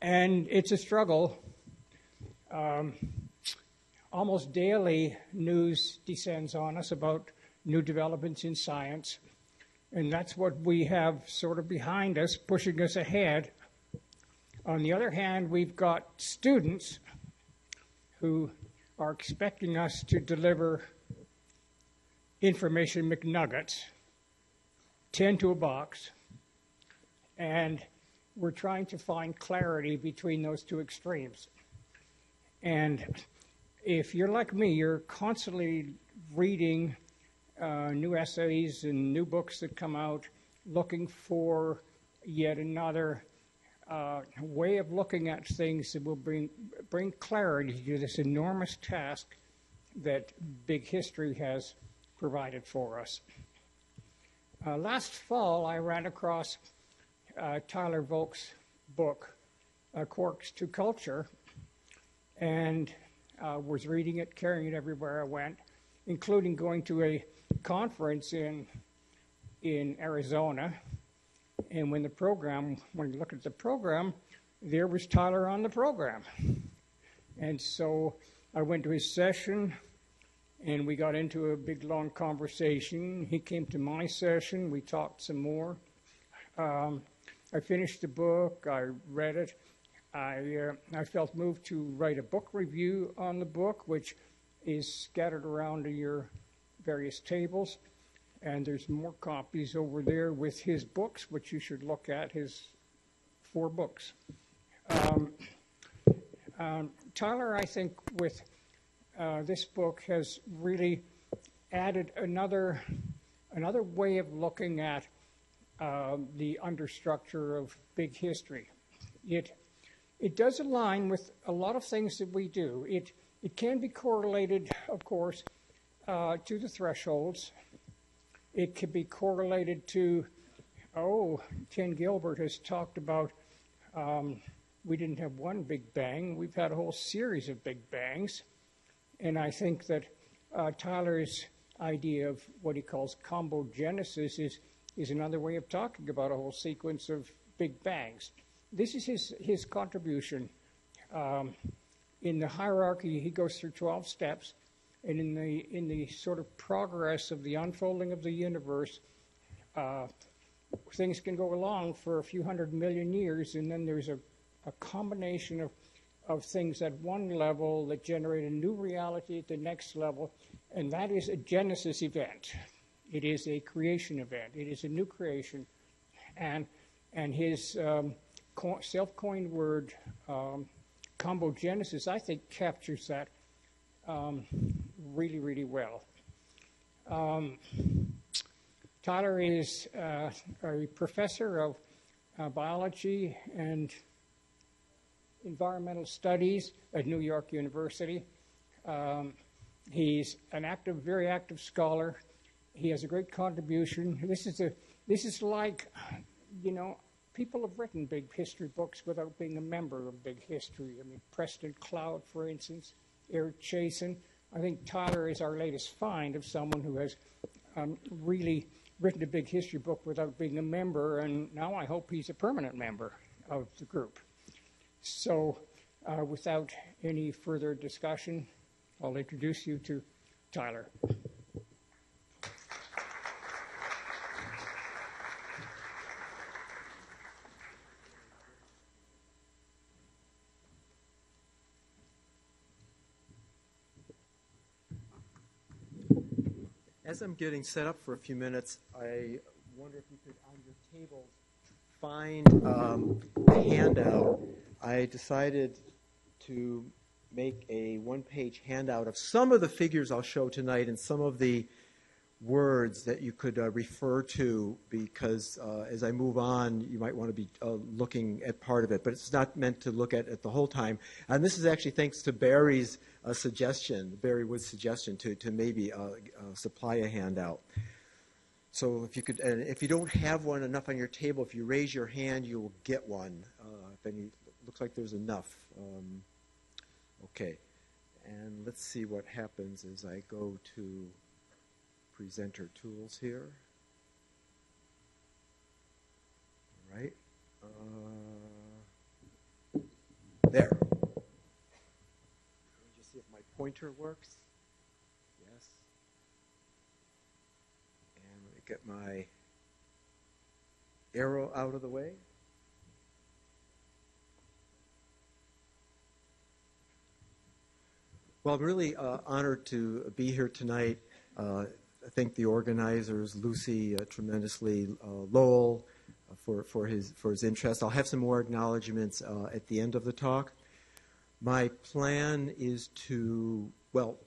And it's a struggle. Almost daily, news descends on us about new developments in science. And that's what we have sort of behind us, pushing us ahead. On the other hand, we've got students who are expecting us to deliver information McNuggets, 10 to a box, and we're trying to find clarity between those two extremes. And if you're like me, you're constantly reading new essays and new books that come out, looking for yet another way of looking at things that will bring clarity to this enormous task that big history has provided for us. Last fall, I ran across Tyler Volk's book, Quarks to Culture, and was reading it, carrying it everywhere I went, including going to a conference in Arizona. And when you look at the program, there was Tyler on the program. And so I went to his session, and we got into a big, long conversation. He came to my session. We talked some more. I finished the book. I read it. I felt moved to write a book review on the book, which is scattered around to your various tables. And there's more copies over there with his books, which you should look at, his 4 books. Tyler, I think, with this book has really added another way of looking at the understructure of big history. It does align with a lot of things that we do. It can be correlated, of course, to the thresholds. It could be correlated to, Ken Gilbert has talked about we didn't have one Big Bang. We've had a whole series of Big Bangs. And I think that Tyler's idea of what he calls ComboGenesis is another way of talking about a whole sequence of Big Bangs. This is his contribution. In the hierarchy, he goes through 12 steps. And in the sort of progress of the unfolding of the universe, things can go along for a few 100 million years, and then there's a combination of things at one level that generate a new reality at the next level, and that is a genesis event. It is a creation event. It is a new creation, and his self-coined word, ComboGenesis, I think captures that really, really well. Tyler is a professor of biology and environmental studies at New York University. He's an very active scholar. He has a great contribution. This is like, people have written big history books without being a member of big history. I mean, Preston Cloud, for instance, Eric Chasen. I think Tyler is our latest find of someone who has really written a big history book without being a member, and now I hope he's a permanent member of the group. So without any further discussion, I'll introduce you to Tyler. As I'm getting set up for a few minutes, I wonder if you could, on your tables, find a handout. I decided to make a one-page handout of some of the figures I'll show tonight and some of the words that you could refer to, because as I move on, you might want to be looking at part of it, but it's not meant to look at it the whole time. And this is actually thanks to Barry Wood's suggestion to maybe supply a handout. So if you could, and if you don't have one enough on your table, if you raise your hand, you will get one. Looks like there's enough. Okay, and let's see what happens as I go to presenter tools here. All right. There. Let me just see if my pointer works. Yes. And let me get my arrow out of the way. Well, I'm really honored to be here tonight. I thank the organizers, Lucy tremendously, Lowell for his interest. I'll have some more acknowledgements at the end of the talk. My plan is to, well,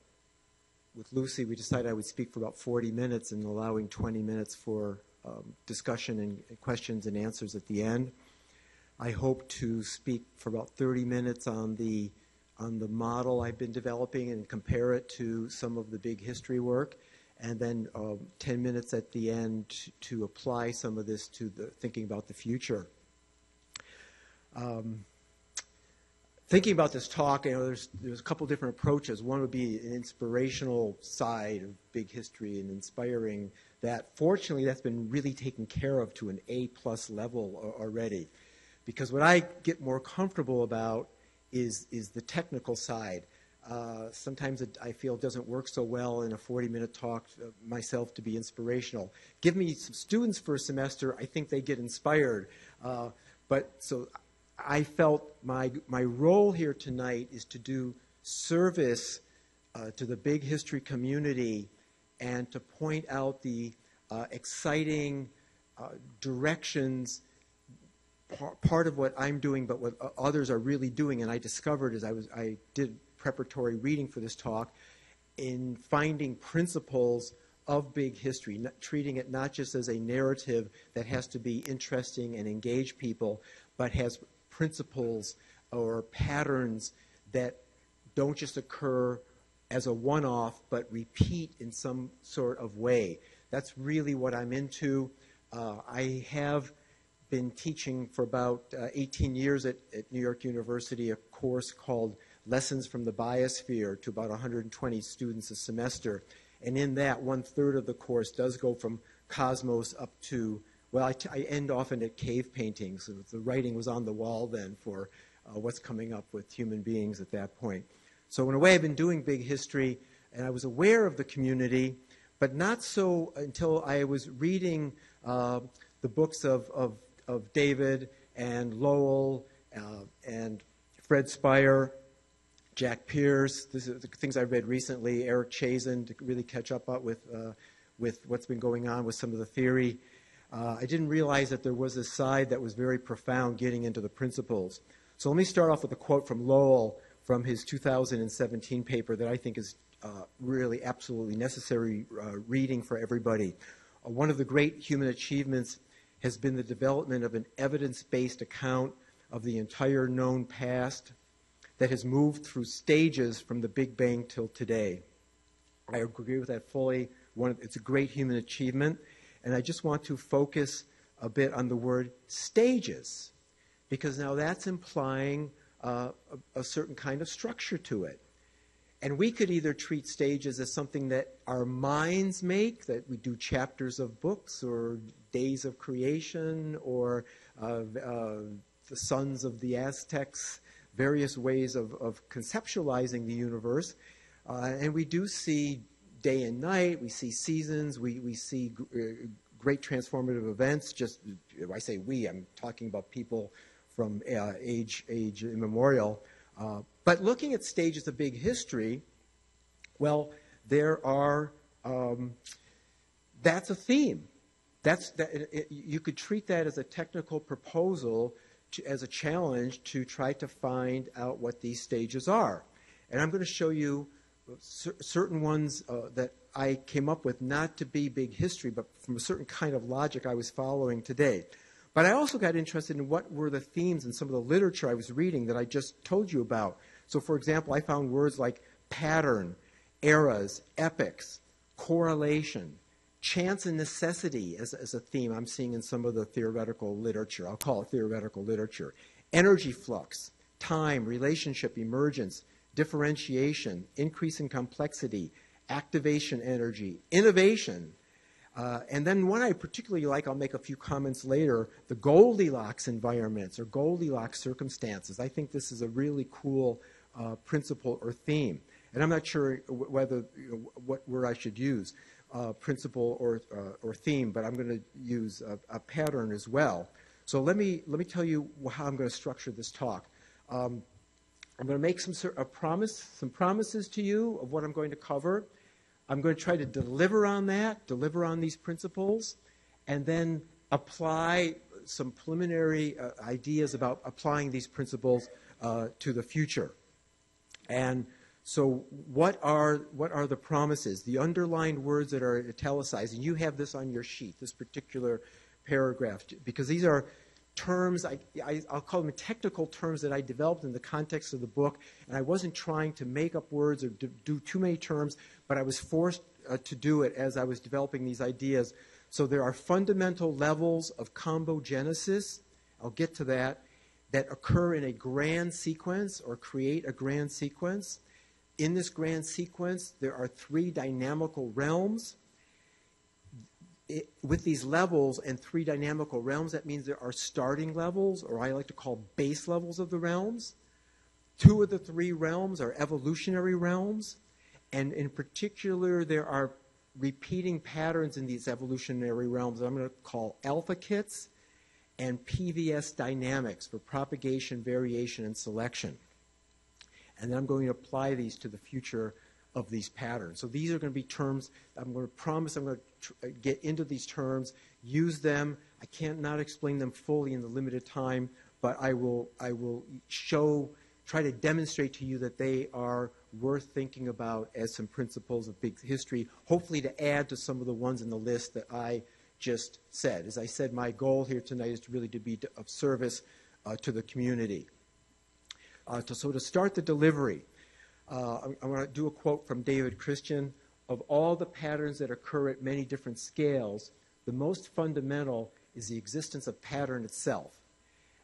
with Lucy, we decided I would speak for about 40 minutes and allowing 20 minutes for discussion and questions and answers at the end. I hope to speak for about 30 minutes on the model I've been developing and compare it to some of the big history work, and then 10 minutes at the end to apply some of this to the thinking about the future. Thinking about this talk, there's a couple different approaches. One would be an inspirational side of big history and inspiring that. Fortunately, that's been really taken care of to an A+ level already, because what I get more comfortable about is the technical side. Sometimes I feel it doesn't work so well in a 40-minute talk myself to be inspirational. Give me some students for a semester, I think they get inspired. So I felt my role here tonight is to do service to the big history community and to point out the exciting directions, part of what I'm doing, but what others are really doing. And I discovered as I did preparatory reading for this talk, in finding principles of big history, treating it not just as a narrative that has to be interesting and engage people, but has principles or patterns that don't just occur as a one-off, but repeat in some sort of way. That's really what I'm into. I have been teaching for about 18 years at New York University a course called Lessons from the Biosphere to about 120 students a semester. And in that, 1/3 of the course does go from cosmos up to, well, I end often at cave paintings. So the writing was on the wall then for what's coming up with human beings at that point. So in a way, I've been doing big history, and I was aware of the community, but not so until I was reading the books of David and Lowell and Fred Speyer, Jack Pierce. These are the things I've read recently, Eric Chazen, to really catch up with what's been going on with some of the theory. I didn't realize that there was a side that was very profound getting into the principles. So let me start off with a quote from Lowell from his 2017 paper that I think is really absolutely necessary reading for everybody. One of the great human achievements has been the development of an evidence-based account of the entire known past that has moved through stages from the Big Bang till today. I agree with that fully. It's a great human achievement, and I just want to focus a bit on the word stages, because now that's implying a certain kind of structure to it. And we could either treat stages as something that our minds make, that we do chapters of books or days of creation or the sons of the Aztecs, various ways of conceptualizing the universe. And we do see day and night, we see seasons, we see great transformative events. Just, I say we, I'm talking about people from age immemorial. But looking at stages of big history, well, there are, that's a theme. You could treat that as a technical proposal, as a challenge to try to find out what these stages are. And I'm going to show you certain ones that I came up with, not to be big history, but from a certain kind of logic I was following today. But I also got interested in what were the themes in some of the literature I was reading that I just told you about. So, for example, I found words like pattern, eras, epochs, correlation, chance and necessity as a theme I'm seeing in some of the theoretical literature. I'll call it theoretical literature. Energy flux, time, relationship, emergence, differentiation, increase in complexity, activation energy, innovation. And then one I particularly like, I'll make a few comments later, the Goldilocks environments or Goldilocks circumstances. I think this is a really cool principle or theme. And I'm not sure whether, what word I should use, principle or theme, but I'm going to use a pattern as well. So let me tell you how I'm going to structure this talk. I'm going to make some promises to you of what I'm going to cover. I'm going to try to deliver on these principles, and then apply some preliminary ideas about applying these principles to the future. And so what are the promises? The underlined words that are italicized, and you have this on your sheet, this particular paragraph, because these are terms, I'll call them technical terms that I developed in the context of the book, and I wasn't trying to make up words or do too many terms, but I was forced to do it as I was developing these ideas. So there are fundamental levels of ComboGenesis, I'll get to that occur in a grand sequence or create a grand sequence. In this grand sequence, there are three dynamical realms. With these levels and three dynamical realms, that means there are starting levels, or I like to call base levels of the realms. Two of the three realms are evolutionary realms, and in particular, there are repeating patterns in these evolutionary realms that I'm going to call alpha kits and PVS dynamics for propagation, variation, and selection. And then I'm going to apply these to the future of these patterns. So these are going to be terms. I'm going to promise I'm going to get into these terms, use them. I can't not explain them fully in the limited time, but I will try to demonstrate to you that they are worth thinking about as some principles of big history, hopefully to add to some of the ones in the list that I just said. As I said, my goal here tonight is really to be of service to the community. So to start the delivery, I'm going to do a quote from David Christian. Of all the patterns that occur at many different scales, the most fundamental is the existence of pattern itself.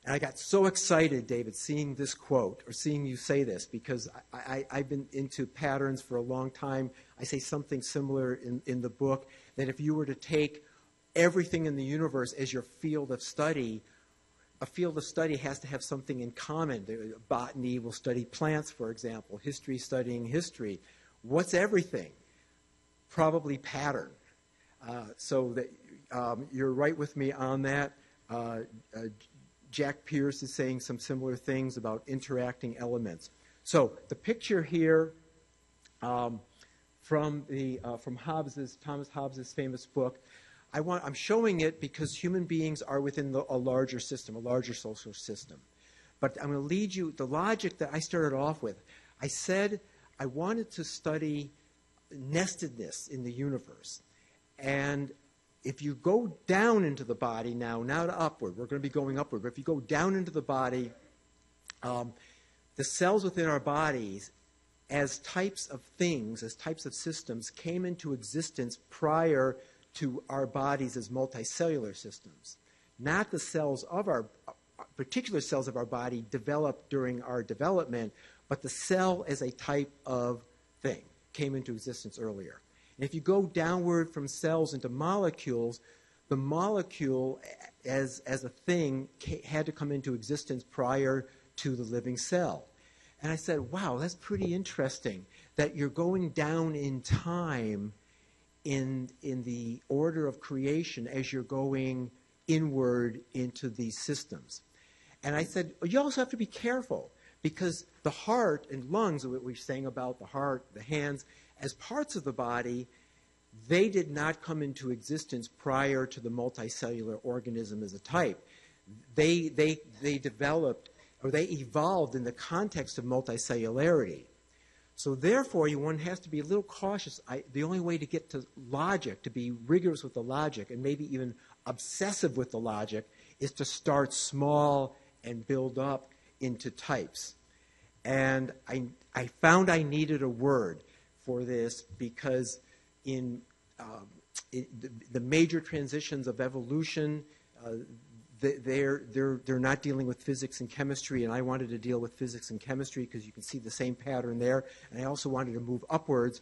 And I got so excited, David, seeing this quote, or seeing you say this, because I've been into patterns for a long time. I say something similar in the book, that if you were to take everything in the universe as your field of study, a field of study has to have something in common. Botany will study plants, for example. History studying history. What's everything? Probably pattern. So that you're right with me on that. Jack Pierce is saying some similar things about interacting elements. So the picture here from Thomas Hobbes's famous book. I'm showing it because human beings are within a larger system, a larger social system. But I'm going to lead you, the logic that I started off with. I said I wanted to study nestedness in the universe. And if you go down into the body now to upward, we're going to be going upward, but if you go down into the body, the cells within our bodies, as types of things, as types of systems, came into existence prior to our bodies as multicellular systems. Not the cells of our, particular cells of our body developed during our development, but the cell as a type of thing came into existence earlier. And if you go downward from cells into molecules, the molecule as a thing had to come into existence prior to the living cell. And I said, wow, that's pretty interesting that you're going down in time in the order of creation as you're going inward into these systems. And I said, well, you also have to be careful because the heart and lungs, what we're saying about the heart, the hands, as parts of the body, they did not come into existence prior to the multicellular organism as a type. They developed, or they evolved in the context of multicellularity. So therefore, one has to be a little cautious. The only way to get to logic, to be rigorous with the logic, and maybe even obsessive with the logic, is to start small and build up into types. And I found I needed a word for this because in the major transitions of evolution, they're not dealing with physics and chemistry, and I wanted to deal with physics and chemistry because you can see the same pattern there. And I also wanted to move upwards,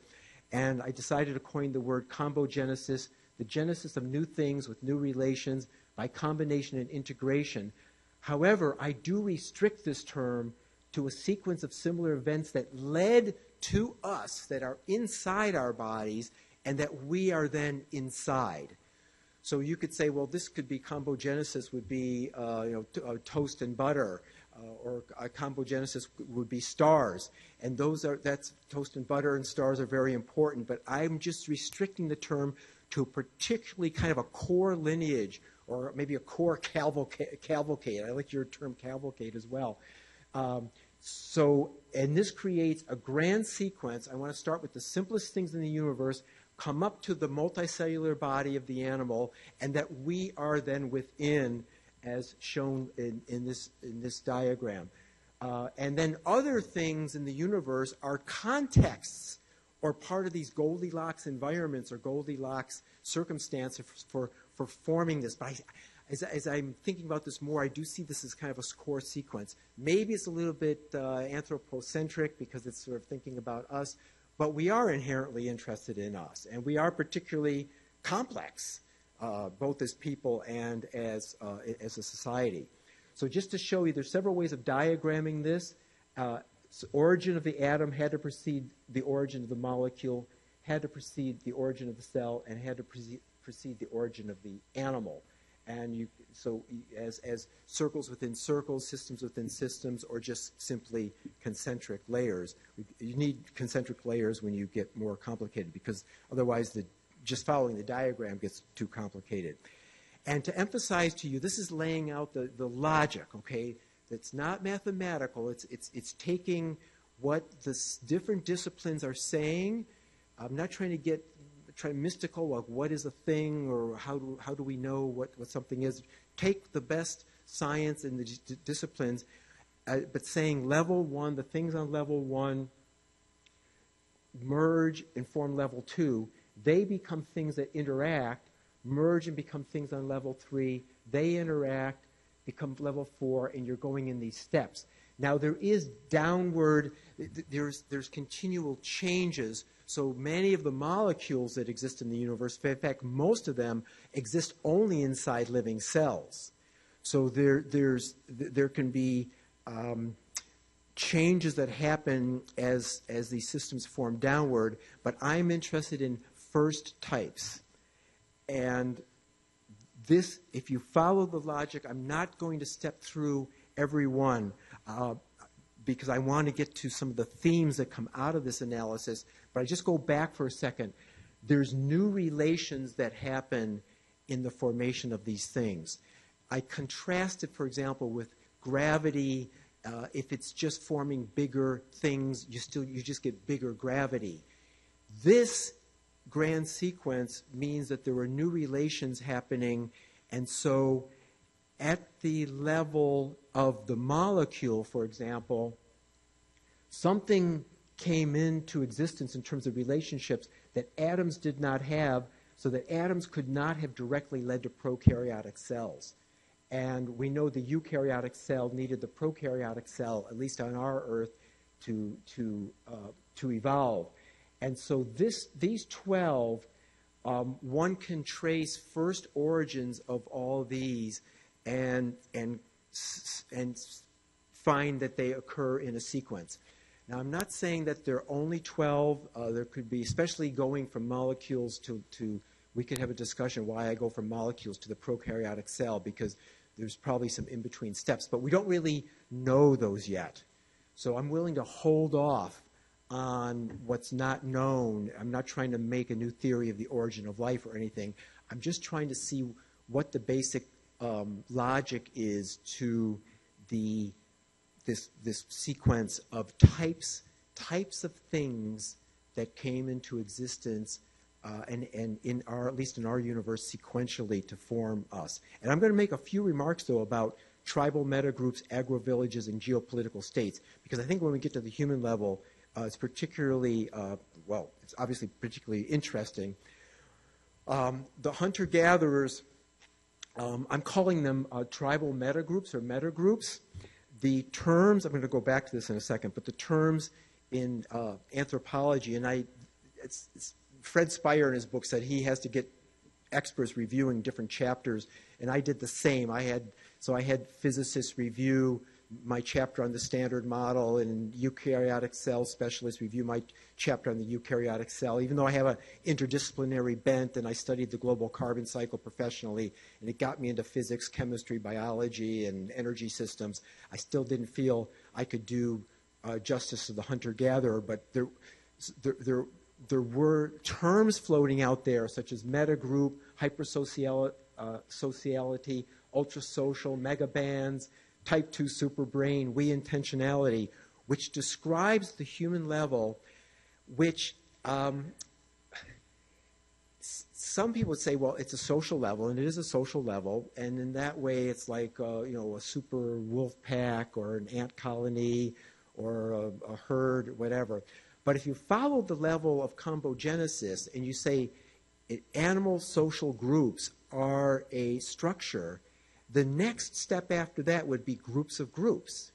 and I decided to coin the word ComboGenesis the genesis of new things with new relations by combination and integration. However, I do restrict this term to a sequence of similar events that led to us, that are inside our bodies, and that we are then inside. So you could say, well, this could be ComboGenesis would be toast and butter, or ComboGenesis would be stars. And that's toast and butter and stars are very important, but I'm just restricting the term to a particularly kind of a core lineage, or maybe a core cavalcade. I like your term cavalcade as well. And this creates a grand sequence. I want to start with the simplest things in the universe, come up to the multicellular body of the animal, and that we are then within, as shown in this diagram. And then other things in the universe are contexts or part of these Goldilocks environments or Goldilocks circumstances for forming this. But as I'm thinking about this more, I do see this as kind of a core sequence. Maybe it's a little bit anthropocentric because it's sort of thinking about us, but we are inherently interested in us, and we are particularly complex, both as people and as a society. So just to show you, there's several ways of diagramming this. Origin of the atom had to precede the origin of the molecule, had to precede the origin of the cell, and had to precede the origin of the animal. And so as circles within circles, systems within systems, or just simply concentric layers. You need concentric layers when you get more complicated, because otherwise just following the diagram gets too complicated. And to emphasize to you, this is laying out the logic, okay? It's not mathematical. It's taking what the different disciplines are saying. I'm not trying to get mystical, like what is a thing, or how do we know what something is. Take the best science in the disciplines, but saying level one, the things on level one merge and form level two. They become things that interact, merge and become things on level three. They interact, become level four, and you're going in these steps. Now there is downward, there's continual changes. So many of the molecules that exist in the universe, in fact, most of them exist only inside living cells. So there can be changes that happen as these systems form downward, but I'm interested in first types. And this, if you follow the logic, I'm not going to step through every one because I want to get to some of the themes that come out of this analysis. But I just go back for a second. There's new relations that happen in the formation of these things. I contrast it, for example, with gravity. If it's just forming bigger things, you just get bigger gravity. This grand sequence means that there are new relations happening, and so at the level of the molecule, for example, something came into existence in terms of relationships that atoms did not have, so that atoms could not have directly led to prokaryotic cells. And we know the eukaryotic cell needed the prokaryotic cell, at least on our Earth, to evolve. And so these 12, one can trace first origins of all these and find that they occur in a sequence. Now, I'm not saying that there are only 12. There could be, especially going from molecules to we could have a discussion why I go from molecules to the prokaryotic cell, because there's probably some in-between steps. But we don't really know those yet. So I'm willing to hold off on what's not known. I'm not trying to make a new theory of the origin of life or anything. I'm just trying to see what the basic logic is to this sequence of types of things that came into existence and in our, at least in our universe, sequentially to form us. And I'm going to make a few remarks, though, about tribal metagroups, agro-villages, and geopolitical states, because I think when we get to the human level, it's particularly, well, it's obviously particularly interesting. The hunter-gatherers, I'm calling them tribal metagroups or metagroups. The terms, I'm going to go back to this in a second, but the terms in anthropology, and Fred Speyer in his book said he has to get experts reviewing different chapters, and I did the same. I had physicists review my chapter on the Standard Model, and eukaryotic cell specialists review my chapter on the eukaryotic cell. Even though I have an interdisciplinary bent and I studied the global carbon cycle professionally, and it got me into physics, chemistry, biology, and energy systems, I still didn't feel I could do justice to the hunter-gatherer. But there were terms floating out there such as metagroup, hypersociality, ultrasocial, megabands, type 2 superbrain, we intentionality, which describes the human level, which some people would say, well, it's a social level, and it is a social level, and in that way it's like a super wolf pack or an ant colony or a herd, whatever. But if you follow the level of ComboGenesis and you say animal social groups are a structure, the next step after that would be groups of groups.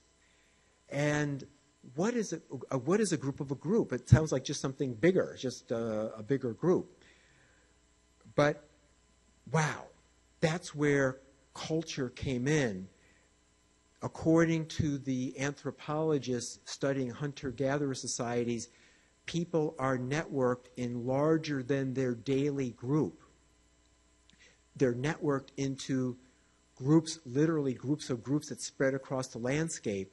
And what is a group of a group? It sounds like just something bigger, just a bigger group. But wow, that's where culture came in. According to the anthropologists studying hunter-gatherer societies, people are networked in larger than their daily group. They're networked into groups, literally groups of groups that spread across the landscape.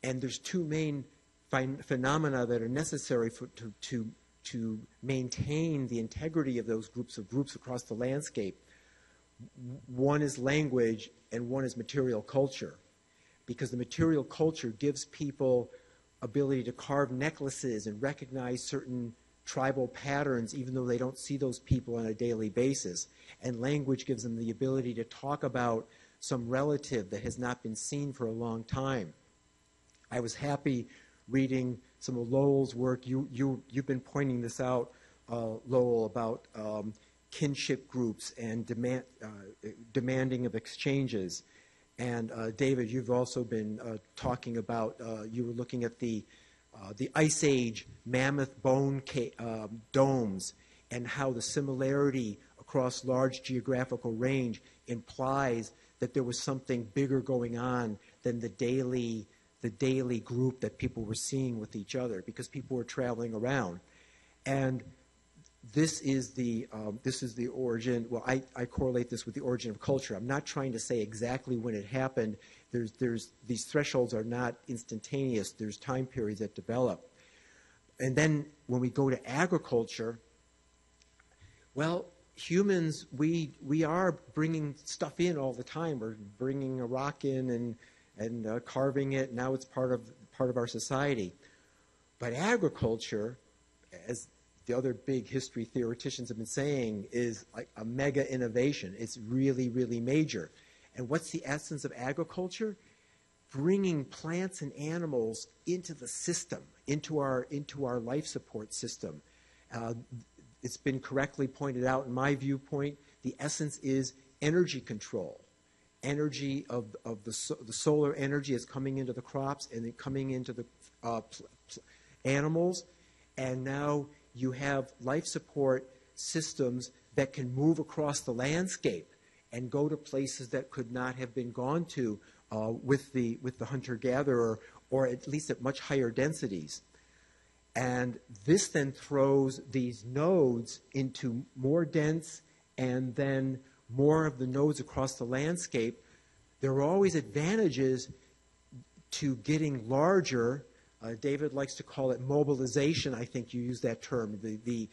And there's two main phenomena that are necessary to maintain the integrity of those groups of groups across the landscape. One is language and one is material culture. Because the material culture gives people ability to carve necklaces and recognize certain tribal patterns even though they don't see those people on a daily basis. And language gives them the ability to talk about some relative that has not been seen for a long time. I was happy reading some of Lowell's work. You've been pointing this out, Lowell, about kinship groups and demanding of exchanges. And David, you've also been talking about, you were looking at the Ice Age mammoth bone domes and how the similarity across large geographical range implies that there was something bigger going on than the daily group that people were seeing with each other because people were traveling around. And this is the origin. Well, I correlate this with the origin of culture. I'm not trying to say exactly when it happened. These thresholds are not instantaneous. There's time periods that develop. And then when we go to agriculture, well, humans, we are bringing stuff in all the time. We're bringing a rock in and carving it. Now it's part of our society. But agriculture, as the other big history theoreticians have been saying, is like a mega innovation. It's really, really major. And what's the essence of agriculture? Bringing plants and animals into the system, into our life support system. It's been correctly pointed out in my viewpoint, the essence is energy control. Energy of the solar energy is coming into the crops and then coming into the animals. And now you have life support systems that can move across the landscape and go to places that could not have been gone to with the hunter-gatherer, or at least at much higher densities. And this then throws these nodes into more dense and then more of the nodes across the landscape. There are always advantages to getting larger. David likes to call it mobilization. I think you use that term, the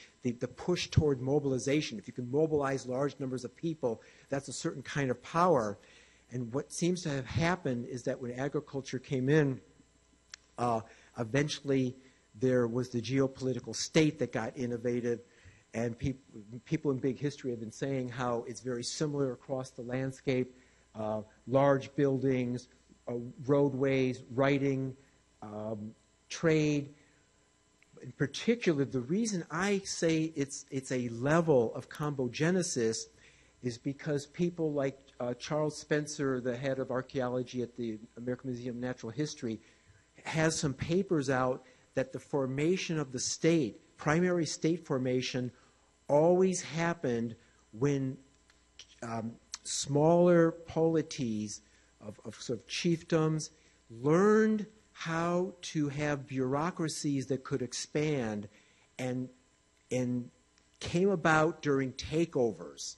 push toward mobilization. If you can mobilize large numbers of people, that's a certain kind of power. And what seems to have happened is that when agriculture came in, eventually there was the geopolitical state that got innovative, and people in big history have been saying how it's very similar across the landscape, large buildings, roadways, writing, trade. In particular, the reason I say it's a level of ComboGenesis is because people like Charles Spencer, the head of archaeology at the American Museum of Natural History, has some papers out that the formation of the state, primary state formation, always happened when smaller polities of sort of chiefdoms learned how to have bureaucracies that could expand and came about during takeovers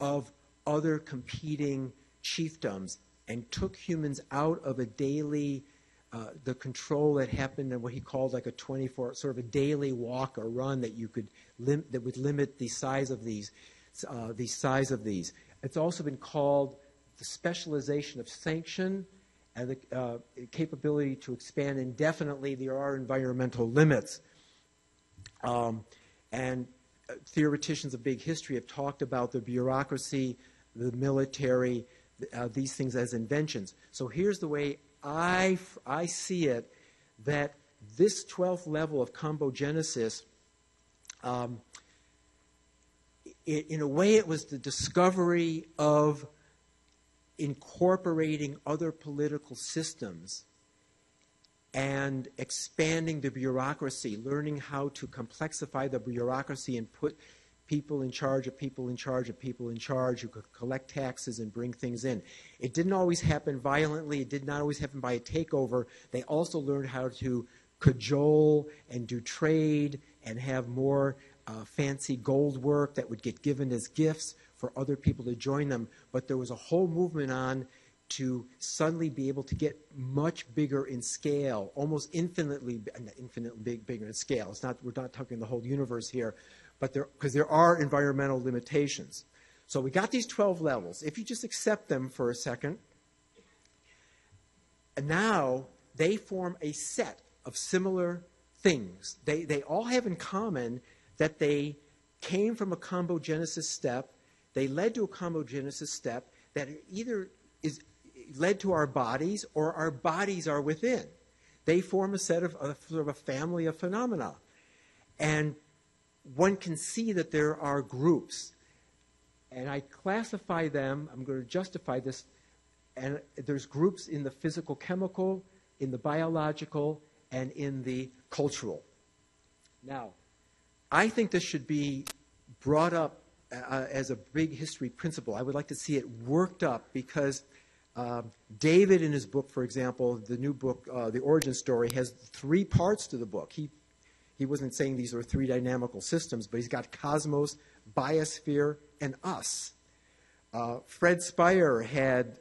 of other competing chiefdoms and took humans out of a daily, the control that happened in what he called like a 24, sort of a daily walk or run that you could that would limit the size of these, It's also been called the specialization of sanction and the capability to expand indefinitely. There are environmental limits. And theoreticians of big history have talked about the bureaucracy, the military, these things as inventions. So here's the way I see it, that this 12th level of ComboGenesis, in a way it was the discovery of incorporating other political systems and expanding the bureaucracy, learning how to complexify the bureaucracy and put people in charge of people in charge of people in charge who could collect taxes and bring things in. It didn't always happen violently. It did not always happen by a takeover. They also learned how to cajole and do trade and have more fancy gold work that would get given as gifts for other people to join them. But there was a whole movement on to suddenly be able to get much bigger in scale, almost infinitely bigger in scale. It's not, we're not talking the whole universe here, but because there are environmental limitations. So we got these 12 levels. If you just accept them for a second, and now they form a set of similar things. They all have in common that they came from a ComboGenesis step. They led to a ComboGenesis step that either is led to our bodies or our bodies are within. They form a set of sort of a family of phenomena. And one can see that there are groups. And I classify them, I'm going to justify this, and there's groups in the physical chemical, in the biological, and in the cultural. Now, I think this should be brought up as a big history principle. I would like to see it worked up because David, in his book, for example, the new book, The Origin Story, has 3 parts to the book. He wasn't saying these are 3 dynamical systems, but he's got cosmos, biosphere, and us. Fred Speyer had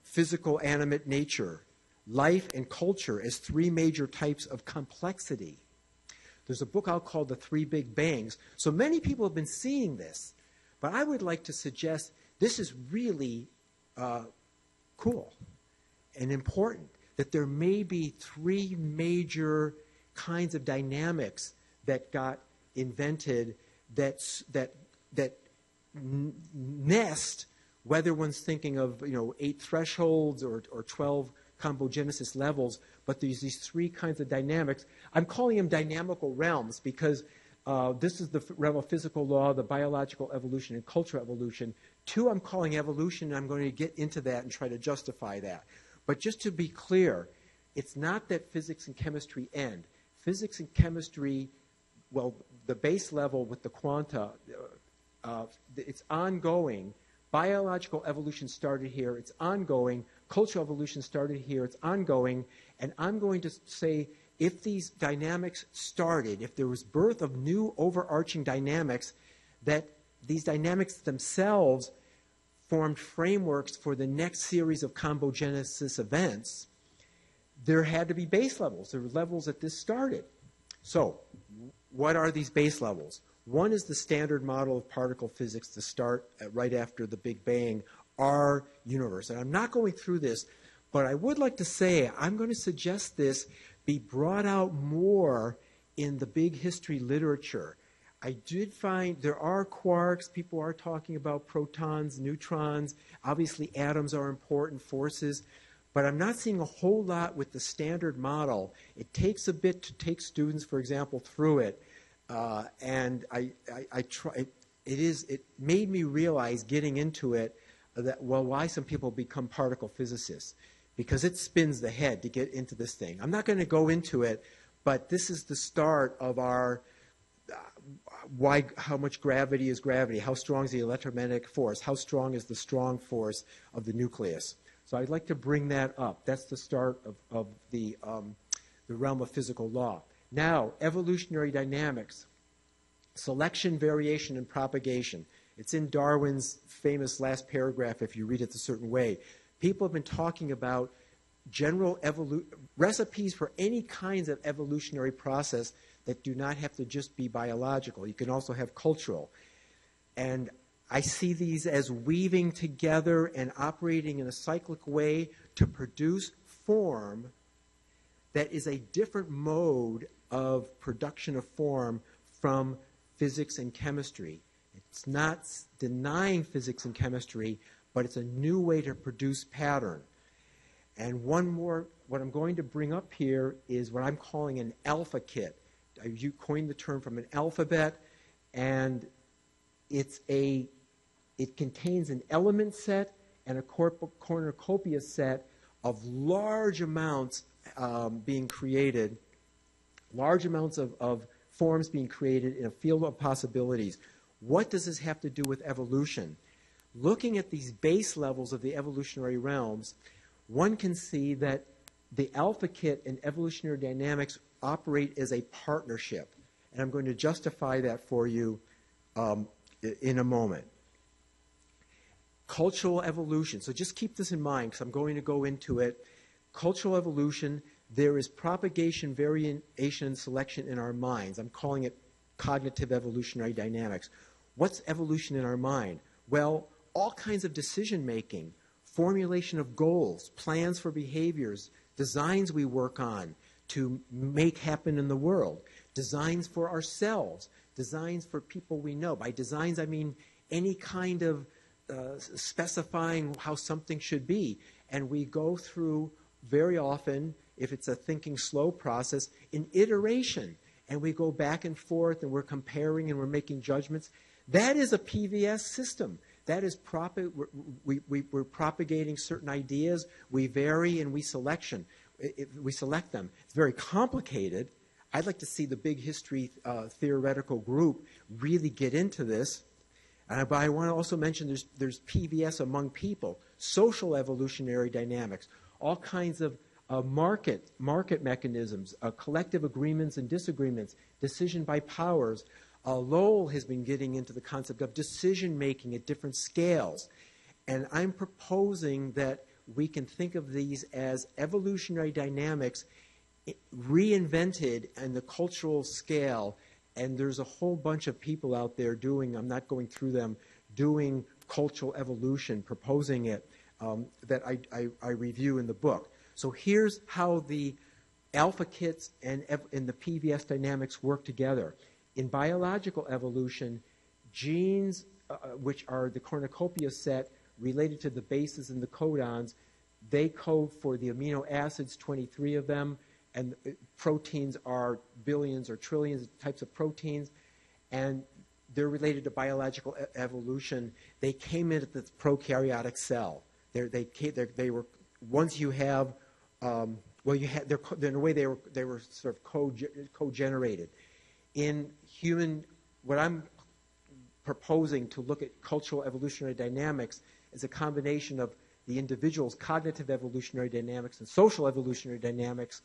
physical animate nature, life, and culture as 3 major types of complexity. There's a book out called The 3 Big Bangs. So many people have been seeing this, but I would like to suggest this is really cool and important, that there may be 3 major kinds of dynamics that got invented that nest, whether one's thinking of 8 thresholds or 12 ComboGenesis levels, but there's these 3 kinds of dynamics. I'm calling them dynamical realms because this is the realm of physical law, the biological evolution, and cultural evolution. 2 I'm calling evolution, and I'm going to get into that and try to justify that. But just to be clear, it's not that physics and chemistry end. Physics and chemistry, well, the base level with the quanta, it's ongoing. Biological evolution started here. It's ongoing. Cultural evolution started here. It's ongoing. And I'm going to say if these dynamics started, if there was birth of new overarching dynamics, that these dynamics themselves formed frameworks for the next series of ComboGenesis events, there had to be base levels. There were levels that this started. So what are these base levels? One is the standard model of particle physics to start right after the Big Bang, our universe. And I'm not going through this, but I would like to say I'm going to suggest this be brought out more in the big history literature. I did find there are quarks. People are talking about protons, neutrons. Obviously, atoms are important forces. But I'm not seeing a whole lot with the standard model. It takes a bit to take students, for example, through it. And I try. It made me realize getting into it that, well, why some people become particle physicists. Because it spins the head to get into this thing. I'm not going to go into it, but this is the start of our, how much gravity is gravity? How strong is the electromagnetic force? How strong is the strong force of the nucleus? So I'd like to bring that up. That's the start of the realm of physical law. Now, evolutionary dynamics, selection, variation, and propagation. It's in Darwin's famous last paragraph if you read it a certain way. People have been talking about general recipes for any kinds of evolutionary process that do not have to just be biological. You can also have cultural. And I see these as weaving together and operating in a cyclic way to produce form that is a different mode of production of form from physics and chemistry. It's not denying physics and chemistry, but it's a new way to produce pattern. And one more, what I'm going to bring up here is what I'm calling an alpha kit. You coined the term from an alphabet, and it contains an element set and a cornucopia set of large amounts being created, large amounts of forms being created in a field of possibilities. What does this have to do with evolution? Looking at these base levels of the evolutionary realms, one can see that the alpha kit and evolutionary dynamics operate as a partnership. And I'm going to justify that for you in a moment. Cultural evolution. So just keep this in mind because I'm going to go into it. Cultural evolution, there is propagation, variation, and selection in our minds. I'm calling it cognitive evolutionary dynamics. What's evolution in our mind? Well, all kinds of decision making, formulation of goals, plans for behaviors, designs we work on to make happen in the world, designs for ourselves, designs for people we know. By designs, I mean any kind of specifying how something should be. And we go through very often, if it's a thinking slow process, an iteration. And we go back and forth and we're comparing and we're making judgments. That is a PVS system. That is we're propagating certain ideas. We vary and we select them. It's very complicated. I'd like to see the big history theoretical group really get into this. But I want to also mention there's PVS among people, social evolutionary dynamics, all kinds of market mechanisms, collective agreements and disagreements, decision by powers. Lowell has been getting into the concept of decision-making at different scales. And I'm proposing that we can think of these as evolutionary dynamics reinvented in the cultural scale. And there's a whole bunch of people out there doing, I'm not going through them, doing cultural evolution, proposing it, that I review in the book. So here's how the alpha kits and the PVS dynamics work together. In biological evolution, genes, which are the cornucopia set related to the bases and the codons, they code for the amino acids, 23 of them, and proteins are billions or trillions of types of proteins, and they're related to biological evolution. They came into the prokaryotic cell. They were once you have in a way they were sort of co-generated. In human, what I'm proposing to look at cultural evolutionary dynamics is a combination of the individual's cognitive evolutionary dynamics and social evolutionary dynamics.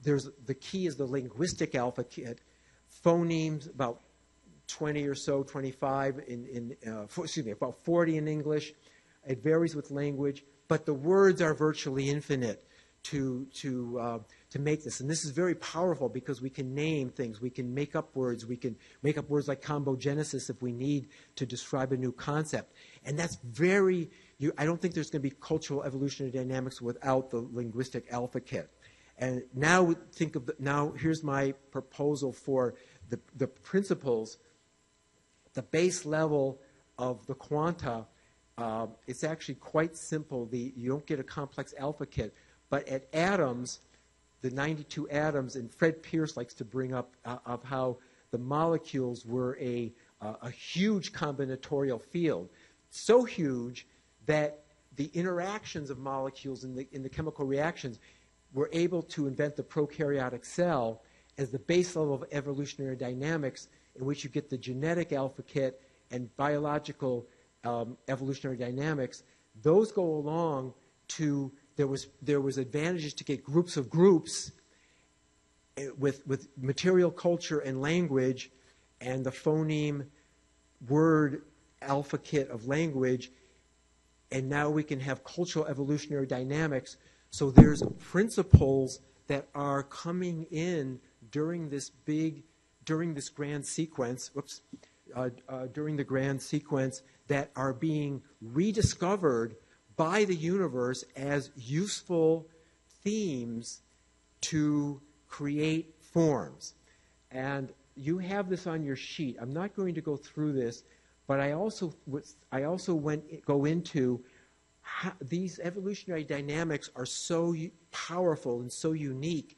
The key is the linguistic alpha kit. Phonemes, about 20 or so, 25 about 40 in English. It varies with language, but the words are virtually infinite to make this. And this is very powerful because we can name things. We can make up words. We can make up words like ComboGenesis if we need to describe a new concept. And that's I don't think there's going to be cultural evolutionary dynamics without the linguistic alpha kit. And now here's my proposal for the principles, the base level of the quanta. It's actually quite simple. You don't get a complex alpha kit. But at atoms, the 92 atoms, and Fred Pierce likes to bring up of how the molecules were a huge combinatorial field. So huge that the interactions of molecules in the chemical reactions were able to invent the prokaryotic cell as the base level of evolutionary dynamics in which you get the genetic alpha kit and biological evolutionary dynamics, those go along to, there was advantages to get groups of groups with material culture and language and the phoneme word alpha kit of language, and now we can have cultural evolutionary dynamics. So there's principles that are coming in during this grand sequence, during the grand sequence, that are being rediscovered by the universe as useful themes to create forms. And you have this on your sheet. I'm not going to go through this, but I also go into how these evolutionary dynamics are so powerful and so unique.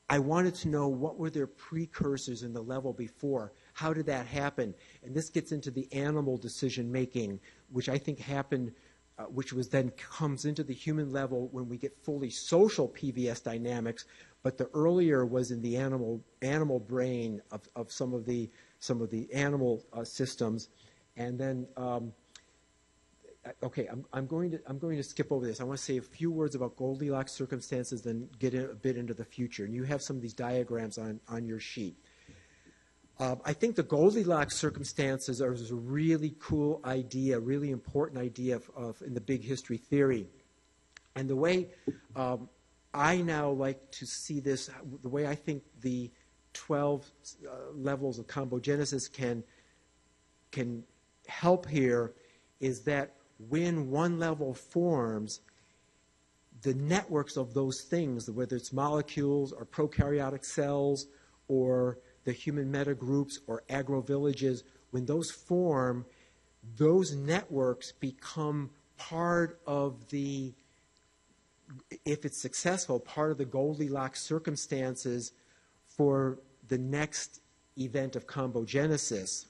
I wanted to know what were their precursors in the level before. How did that happen? And this gets into the animal decision making, which I think happened, which was then comes into the human level when we get fully social PVS dynamics. But the earlier was in the animal brain of some of the animal systems, and then. Okay, I'm going to skip over this. I want to say a few words about Goldilocks circumstances, then get a bit into the future. And you have some of these diagrams on your sheet. I think the Goldilocks circumstances are a really cool idea, really important idea in the big history theory. And the way I now like to see this, the way I think the 12 levels of ComboGenesis can help here is that when one level forms, the networks of those things, whether it's molecules or prokaryotic cells or the human metagroups or agrovillages, when those form, those networks become part of the, if it's successful, part of the Goldilocks circumstances for the next event of ComboGenesis.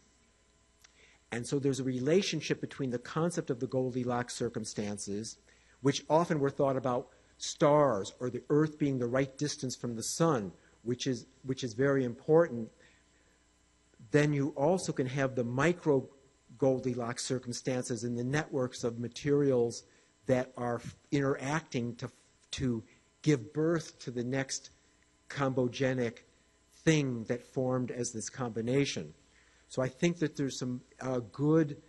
And so there's a relationship between the concept of the Goldilocks circumstances, which often were thought about stars or the Earth being the right distance from the sun, which is very important. Then you also can have the micro Goldilocks circumstances in the networks of materials that are interacting to give birth to the next combogenic thing that formed as this combination. So I think that there's some good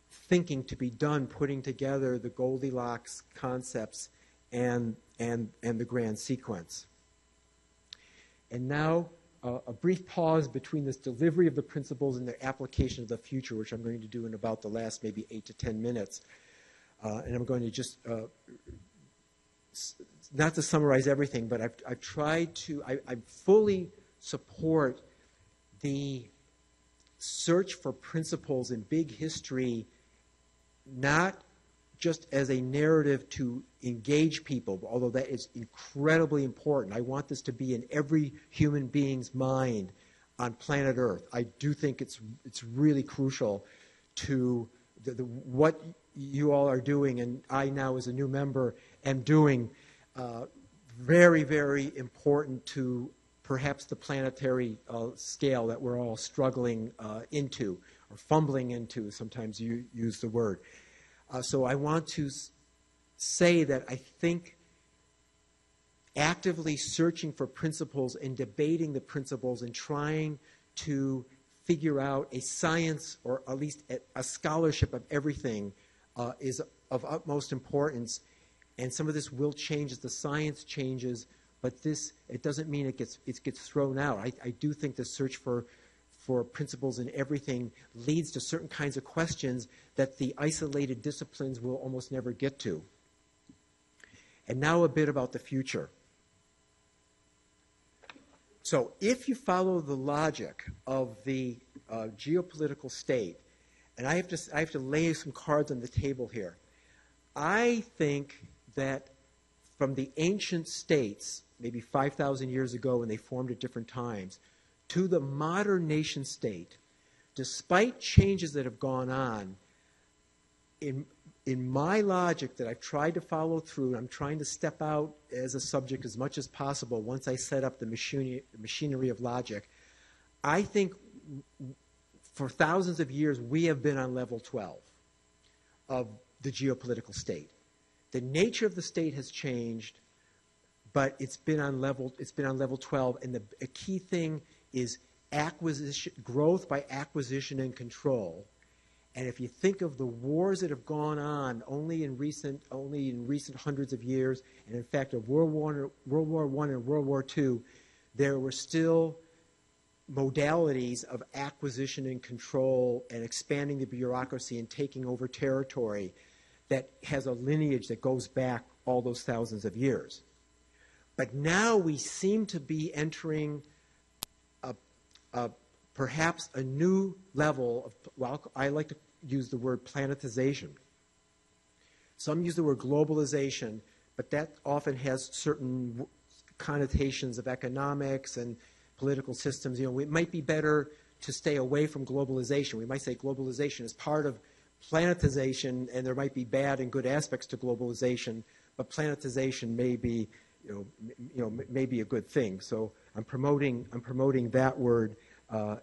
thinking to be done putting together the Goldilocks concepts and the grand sequence. And now a brief pause between this delivery of the principles and their application of the future, which I'm going to do in about the last maybe 8 to 10 minutes. And I'm going to just, not to summarize everything, but I've tried to, I fully support the search for principles in big history, not just as a narrative to engage people, although that is incredibly important. I want this to be in every human being's mind on planet Earth. I do think it's really crucial to what you all are doing, and I now as a new member am doing, very, very important to perhaps the planetary scale that we're all struggling into, or fumbling into, sometimes you use the word. So I want to say that I think actively searching for principles and debating the principles and trying to figure out a science or at least a scholarship of everything is of utmost importance. And some of this will change as the science changes, but it doesn't mean it gets thrown out. I do think the search for principles in everything leads to certain kinds of questions that the isolated disciplines will almost never get to. And now a bit about the future. So if you follow the logic of the geopolitical state, and I have to lay some cards on the table here, I think that from the ancient states, maybe 5,000 years ago when they formed at different times, to the modern nation state, despite changes that have gone on, in my logic that I've tried to follow through, I'm trying to step out as a subject as much as possible once I set up the machinery of logic, I think for thousands of years, we have been on level 12 of the geopolitical state. The nature of the state has changed, but it's been on level 12, and a key thing is growth by acquisition and control. And if you think of the wars that have gone on only in recent hundreds of years, and in fact of World War I and World War II, there were still modalities of acquisition and control and expanding the bureaucracy and taking over territory that has a lineage that goes back all those thousands of years. But now we seem to be entering perhaps a new level of, well, I like to use the word planetization. Some use the word globalization, but that often has certain connotations of economics and political systems. You know, it might be better to stay away from globalization. We might say globalization is part of planetization, and there might be bad and good aspects to globalization, but planetization may be, may be a good thing. So I'm promoting that word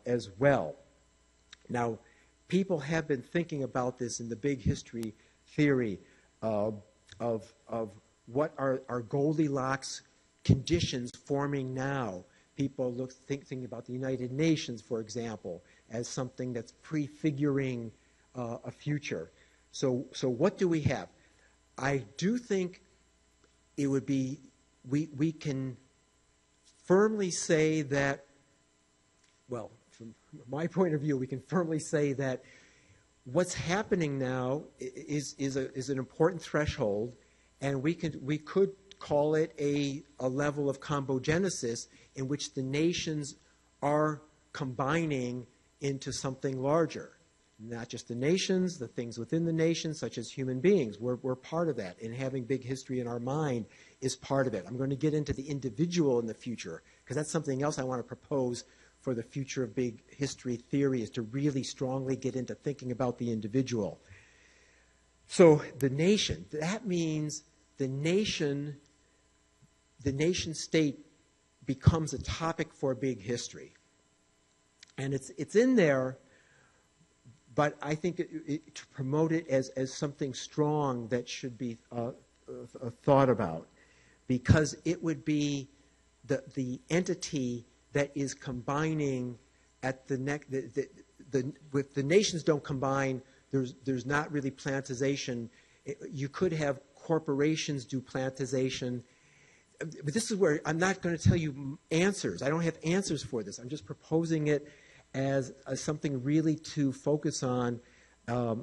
as well. Now, people have been thinking about this in the big history theory of what are Goldilocks conditions forming now. People thinking about the United Nations, for example, as something that's prefiguring a future. So what do we have? I do think it would be, we can firmly say that, well, from my point of view, we can firmly say that what's happening now is an important threshold, and we could call it a level of ComboGenesis in which the nations are combining into something larger. Not just the nations, the things within the nations, such as human beings. We're part of that, and having big history in our mind is part of it. I'm going to get into the individual in the future, because that's something else I want to propose for the future of big history theory, is to really strongly get into thinking about the individual. So the nation, that means the nation state becomes a topic for big history. And it's in there, but I think to promote it as something strong that should be thought about, because it would be the entity that is combining at the neck. With the nations don't combine, there's not really planetization. You could have corporations do planetization. But this is where I'm not going to tell you answers. I don't have answers for this. I'm just proposing it as something really to focus on,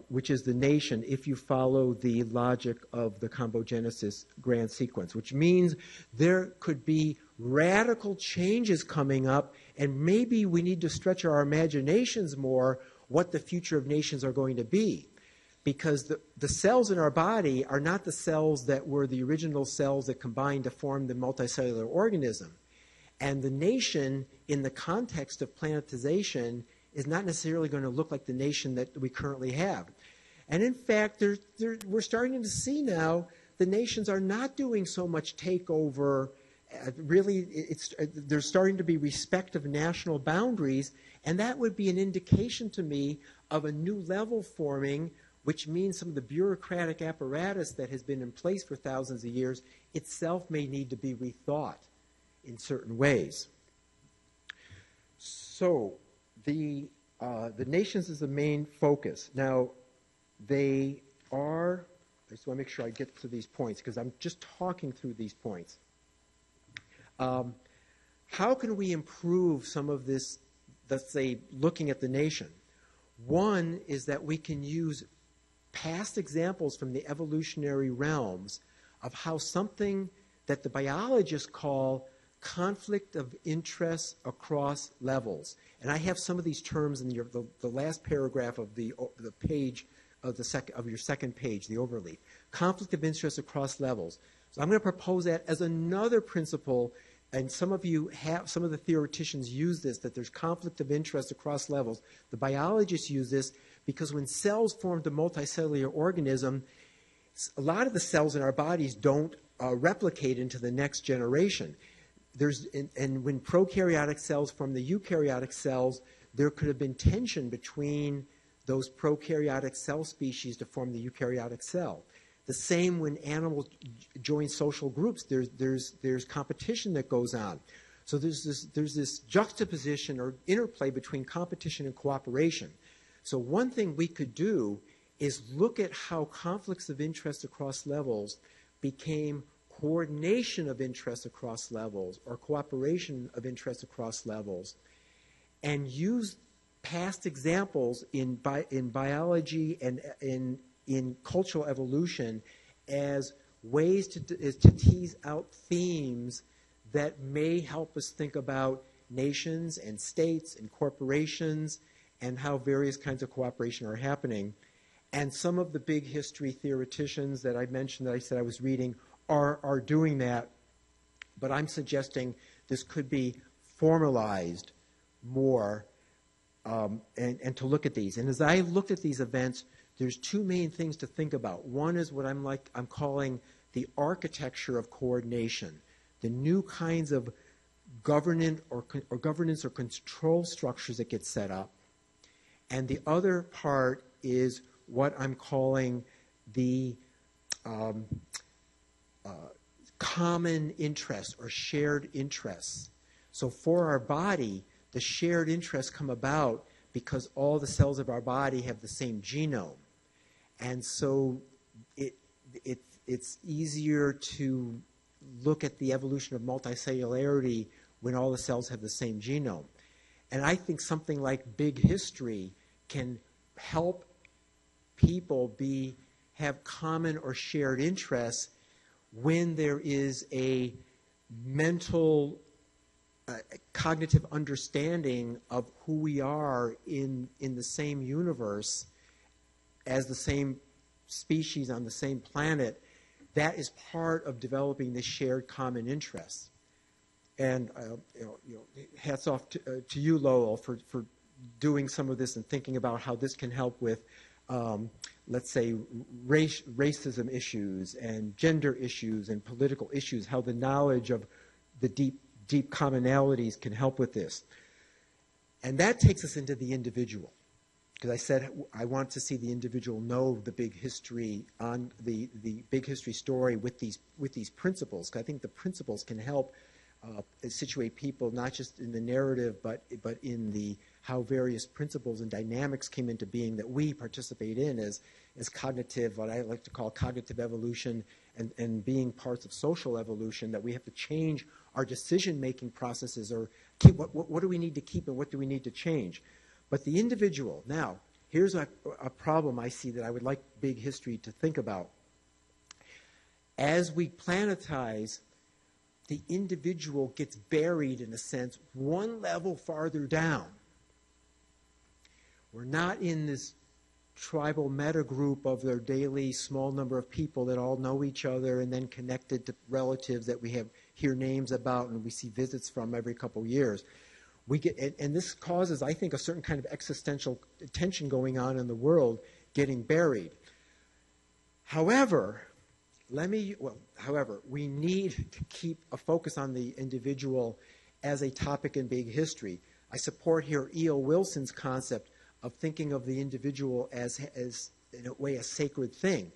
which is the nation, if you follow the logic of the ComboGenesis grand sequence, which means there could be radical changes coming up, and maybe we need to stretch our imaginations more what the future of nations are going to be. Because the cells in our body are not the cells that were the original cells that combined to form the multicellular organism. And the nation, in the context of planetization, is not necessarily going to look like the nation that we currently have. And in fact, we're starting to see now the nations are not doing so much takeover. Really, there's starting to be respect of national boundaries, and that would be an indication to me of a new level forming, which means some of the bureaucratic apparatus that has been in place for thousands of years itself may need to be rethought in certain ways. So the nations is the main focus. Now, they are, I just want to make sure I get to these points because I'm just talking through these points. How can we improve some of this, let's say, looking at the nation? One is that we can use past examples from the evolutionary realms of how something that the biologists call conflict of interest across levels. And I have some of these terms in the last paragraph of the page of your second page, the overleaf. Conflict of interest across levels. So I'm going to propose that as another principle, and some of the theoreticians use this, that there's conflict of interest across levels. The biologists use this because when cells formed a multicellular organism, a lot of the cells in our bodies don't replicate into the next generation. And when prokaryotic cells form the eukaryotic cells, there could have been tension between those prokaryotic cell species to form the eukaryotic cell. The same when animals join social groups, there's competition that goes on. So there's this juxtaposition or interplay between competition and cooperation. So one thing we could do is look at how conflicts of interest across levels became coordination of interest across levels or cooperation of interest across levels, and use past examples in biology and in cultural evolution as ways to tease out themes that may help us think about nations and states and corporations and how various kinds of cooperation are happening. And some of the big history theoreticians that I mentioned that I said I was reading are doing that, but I'm suggesting this could be formalized more and to look at these. And as I looked at these events, there's two main things to think about. One is what I'm calling the architecture of coordination, the new kinds of governance or control structures that get set up. And the other part is what I'm calling the common interests or shared interests. So for our body, the shared interests come about because all the cells of our body have the same genome. And so it's easier to look at the evolution of multicellularity when all the cells have the same genome. And I think something like big history can help people have common or shared interests when there is a mental cognitive understanding of who we are in the same universe as the same species on the same planet. That is part of developing this shared common interest. And hats off to you, Lowell, for doing some of this and thinking about how this can help with let's say, racism issues and gender issues and political issues, how the knowledge of the deep commonalities can help with this. And that takes us into the individual. Because I said I want to see the individual know the big history on the big history story with these principles. Because I think the principles can help situate people not just in the narrative, but in the how various principles and dynamics came into being that we participate in as cognitive, what I like to call cognitive evolution, and being parts of social evolution, that we have to change our decision-making processes or keep what do we need to keep and what do we need to change. But the individual, now, here's a problem I see that I would like big history to think about. As we planetize, the individual gets buried, in a sense, one level farther down. We're not in this tribal meta-group of their daily small number of people that all know each other and then connected to relatives that we hear names about and we see visits from every couple years. And this causes, I think, a certain kind of existential tension going on in the world, getting buried. However, we need to keep a focus on the individual as a topic in big history. I support here E.O. Wilson's concept of thinking of the individual as in a way, a sacred thing.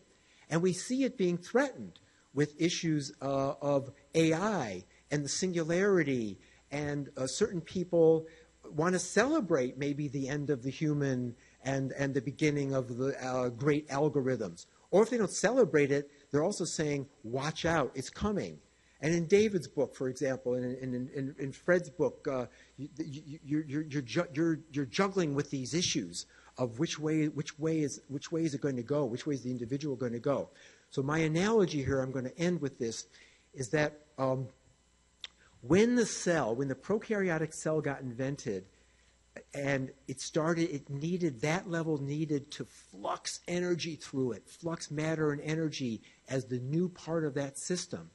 And we see it being threatened with issues of AI and the singularity, and certain people want to celebrate maybe the end of the human and the beginning of the great algorithms. Or if they don't celebrate it, they're also saying, watch out, it's coming. And in David's book, for example, and in Fred's book, you're juggling with these issues of which way is it going to go, which way is the individual going to go. So my analogy here, I'm going to end with this, is that when the prokaryotic cell got invented, and that level needed to flux energy through it, flux matter and energy as the new part of that system.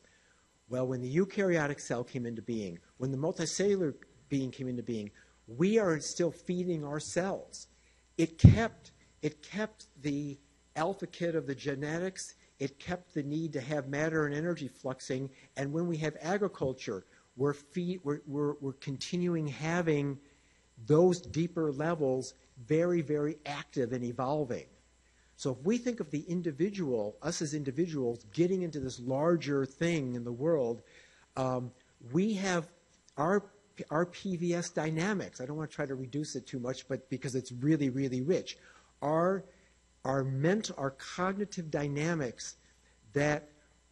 Well, when the eukaryotic cell came into being, when the multicellular being came into being, we are still feeding our cells. It kept the alpha kit of the genetics. It kept the need to have matter and energy fluxing. And when we have agriculture, we're continuing having those deeper levels very, very active and evolving. So if we think of the individual, us as individuals, getting into this larger thing in the world, we have our PVS dynamics. I don't want to try to reduce it too much, but because it's really, really rich. Our cognitive dynamics that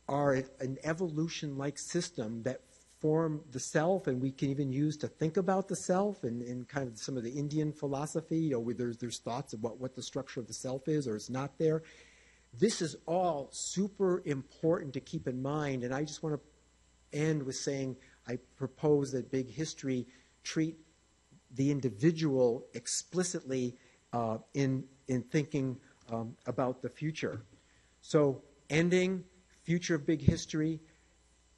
are an evolution-like system that form the self, and we can even use to think about the self in kind of some of the Indian philosophy, where there's thoughts about what the structure of the self is or is not there. This is all super important to keep in mind, and I just want to end with saying I propose that big history treat the individual explicitly in thinking about the future. So ending, future of big history,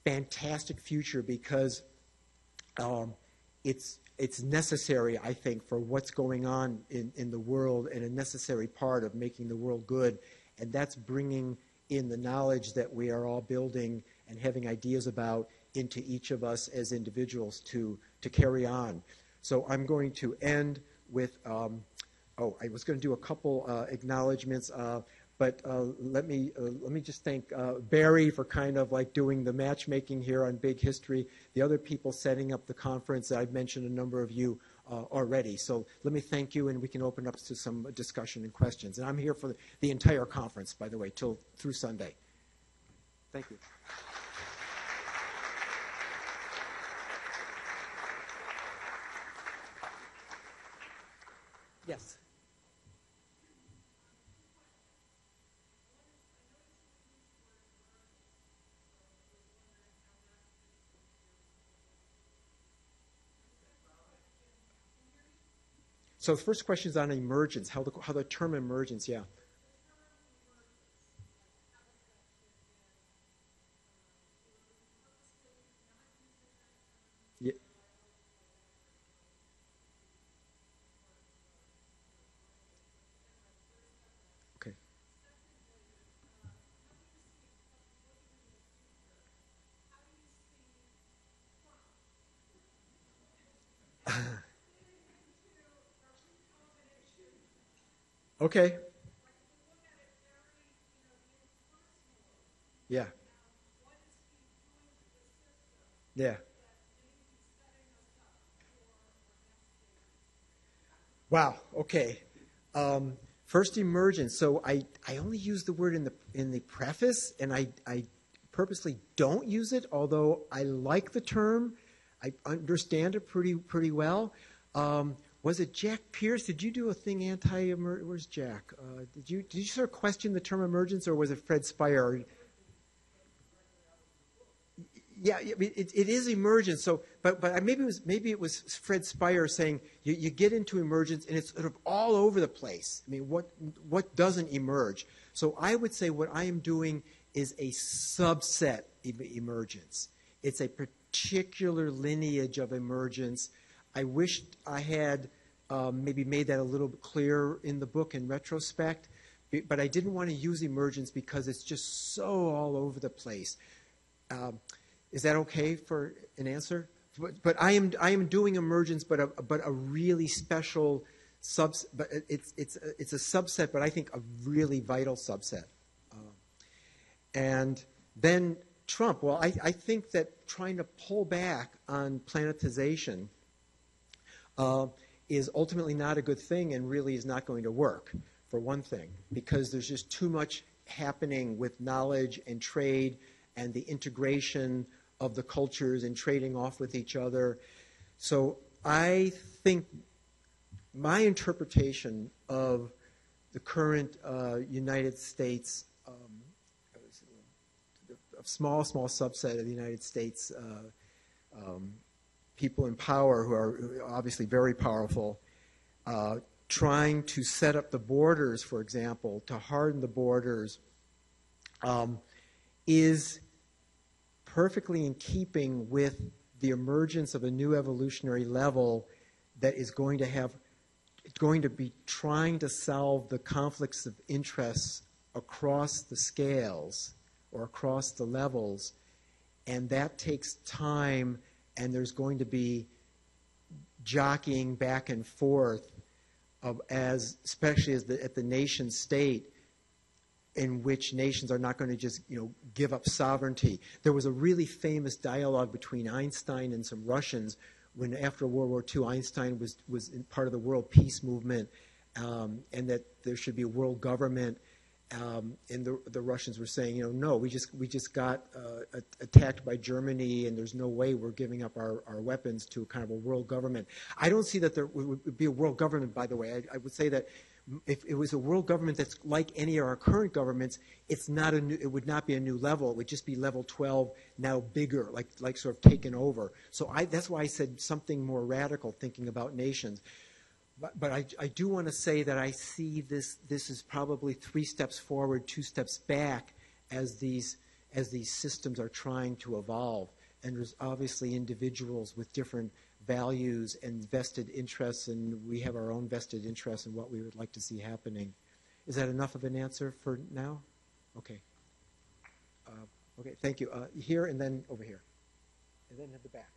fantastic future, because it's necessary, I think, for what's going on in the world, and a necessary part of making the world good. And that's bringing in the knowledge that we are all building and having ideas about into each of us as individuals to carry on. So I'm going to end with, I was going to do a couple acknowledgements, but let me just thank Barry for kind of like doing the matchmaking here on Big History, the other people setting up the conference. I've mentioned a number of you already. So let me thank you, and we can open up to some discussion and questions. And I'm here for the entire conference, by the way, through Sunday. Thank you. Yes. So the first question is on emergence, how the term emergence, yeah. Yeah. Okay. Okay. Yeah. Yeah. Wow. Okay. First emergence. So I only use the word in the preface, and I purposely don't use it, although I like the term. I understand it pretty well. Was it Jack Pierce? Did you do a thing anti-emergence? Where's Jack? Did you sort of question the term emergence, or was it Fred Speyer? Yeah, it is emergence. So, but maybe it was Fred Speyer saying you get into emergence and it's sort of all over the place. I mean, what doesn't emerge? So I would say what I am doing is a subset of emergence. It's a particular lineage of emergence. I wished I had maybe made that a little bit clearer in the book in retrospect, but I didn't want to use emergence because it's just so all over the place. Is that okay for an answer? But I am doing emergence, but a really special but it's a subset, but I think a really vital subset. And then Trump. Well, I think that trying to pull back on planetization is ultimately not a good thing, and really is not going to work, for one thing, because there's just too much happening with knowledge and trade and the integration of the cultures and trading off with each other. So I think my interpretation of the current United States, a small subset of the United States people in power who are obviously very powerful, trying to set up the borders, for example, to harden the borders, is perfectly in keeping with the emergence of a new evolutionary level that is going to be trying to solve the conflicts of interests across the scales or across the levels, and that takes time, and there's going to be jockeying back and forth especially at the nation state, in which nations are not going to just give up sovereignty. There was a really famous dialogue between Einstein and some Russians when, after World War II, Einstein was part of the world peace movement, and that there should be a world government. And the Russians were saying, no, we just got attacked by Germany, and there's no way we're giving up our weapons to kind of a world government. I don't see that there would be a world government, by the way. I would say that if it was a world government that's like any of our current governments, it would not be a new level. It would just be level 12, now bigger, like sort of taken over. So that's why I said something more radical, thinking about nations. But I do want to say that I see this is probably 3 steps forward, 2 steps back as these systems are trying to evolve. And there's obviously individuals with different values and vested interests, and we have our own vested interests in what we would like to see happening. Is that enough of an answer for now? Okay. Okay, thank you. Here and then over here. And then at the back.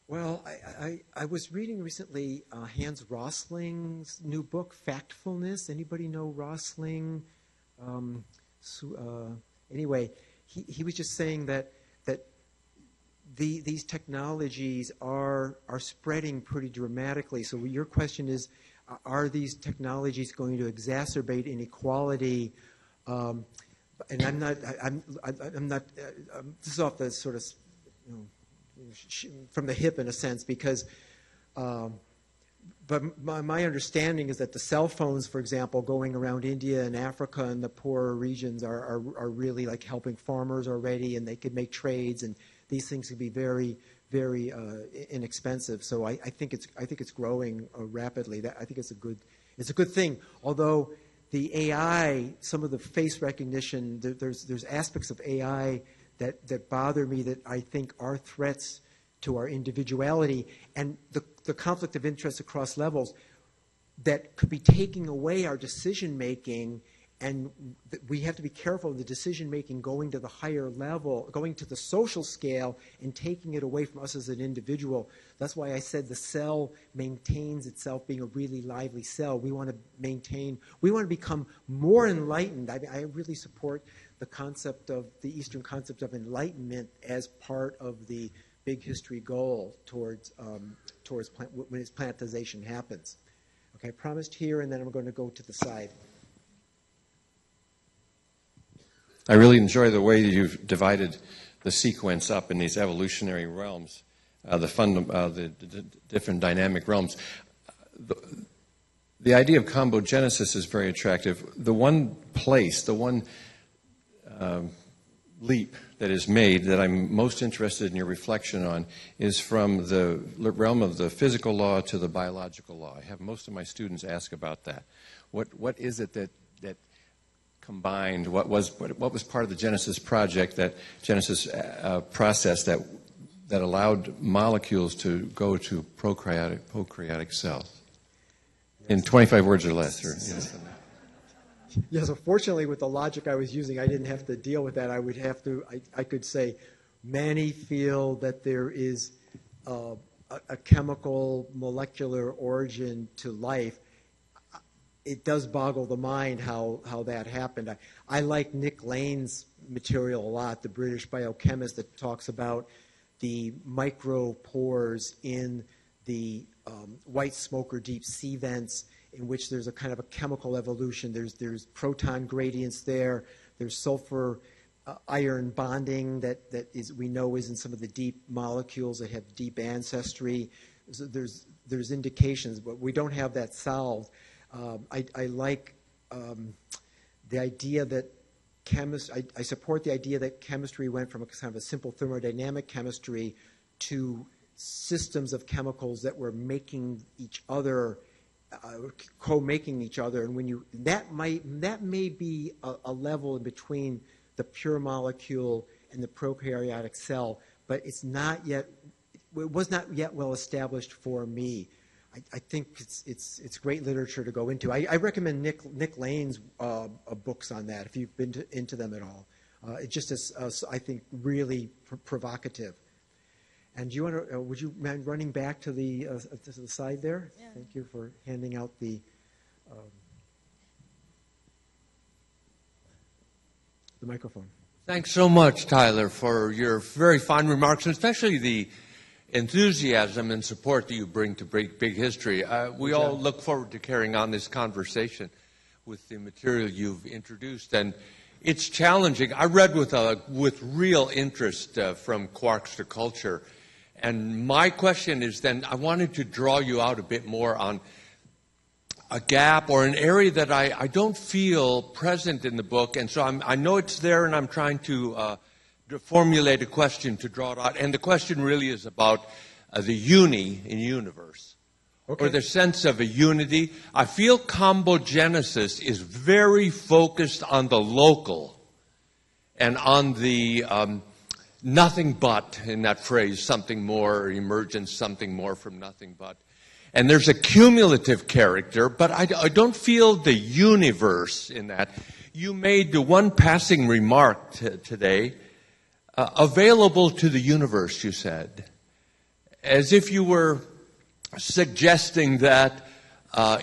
Well, I was reading recently Hans Rosling's new book, Factfulness. Anybody know Rosling? Anyway, he was just saying that these technologies are spreading pretty dramatically. So your question is, are these technologies going to exacerbate inequality? And I'm not. This is off the sort of, from the hip in a sense, because but my understanding is that the cell phones, for example, going around India and Africa and the poorer regions are really like helping farmers already, and they could make trades, and these things could be very, very inexpensive. So I think it's growing rapidly. I think it's a good thing. Although the AI, some of the face recognition, there's aspects of AI that bother me, that I think are threats to our individuality, and the conflict of interest across levels that could be taking away our decision making. And we have to be careful of the decision making going to the higher level, going to the social scale, and taking it away from us as an individual. That's why I said the cell maintains itself being a really lively cell. We want to become more enlightened. I really support the concept of the Eastern concept of enlightenment as part of the big history goal towards when its planetization happens. Okay, I promised here, and then I'm going to go to the side. I really enjoy the way you've divided the sequence up in these evolutionary realms, the different dynamic realms. The idea of ComboGenesis is very attractive. The one place, the one leap that is made that I'm most interested in your reflection on is from the realm of the physical law to the biological law. I have most of my students ask about that. What is it that combined, what was part of the Genesis project, that Genesis process that allowed molecules to go to prokaryotic cells? In 25 words or less. Yes, unfortunately, with the logic I was using, I didn't have to deal with that. I could say many feel that there is a chemical molecular origin to life. It does boggle the mind how that happened. I like Nick Lane's material a lot, the British biochemist, that talks about the micropores in the white smoke or deep sea vents, in which there's a kind of a chemical evolution. There's proton gradients there. There's sulfur iron bonding that we know is in some of the deep molecules that have deep ancestry. So there's indications, but we don't have that solved. I like the idea that I support the idea that chemistry went from a kind of a simple thermodynamic chemistry to systems of chemicals that were making each other co-making each other, and when you that may be a level in between the pure molecule and the prokaryotic cell, but it was not yet well established for me. I think it's great literature to go into. I recommend Nick Lane's books on that if you've been into them at all. It just is, I think, really provocative. And do you want to? Would you mind running back to the side there? Yeah. Thank you for handing out the microphone. Thanks so much, Tyler, for your very fine remarks, and especially the enthusiasm and support that you bring to Big History. We all look forward to carrying on this conversation with the material you've introduced, and it's challenging. I read with real interest from Quarks to Culture, and my question is then, I wanted to draw you out a bit more on a gap or an area that I don't feel present in the book, and so I know it's there, and I'm trying to formulate a question to draw it out. And the question really is about the uni in universe, or the sense of a unity. I feel ComboGenesis is very focused on the local and on the nothing but, in that phrase, something more, emergence, something more from nothing but. And there's a cumulative character, but I don't feel the universe in that. You made the one passing remark today, available to the universe, you said, as if you were suggesting that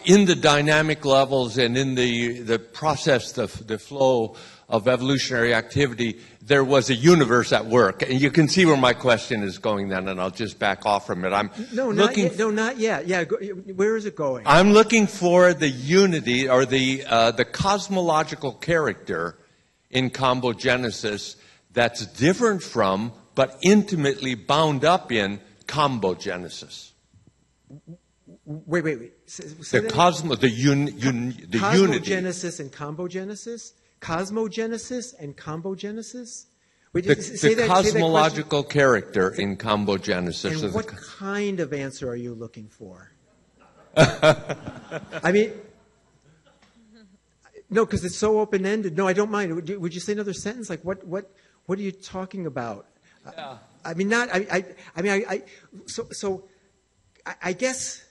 in the dynamic levels and in the process, the flow of evolutionary activity, there was a universe at work. And you can see where my question is going then, and I'll just back off from it. Not yet. Yeah, where is it going? I'm looking for the unity or the cosmological character in ComboGenesis that's different from, but intimately bound up in ComboGenesis. Wait. The unity. Cosmogenesis and ComboGenesis? Cosmogenesis and ComboGenesis? The cosmological character in ComboGenesis. And what kind of answer are you looking for? I mean, no, because it's so open-ended. No, I don't mind. Would you say another sentence? Like, what are you talking about? Yeah. I mean, not. So I guess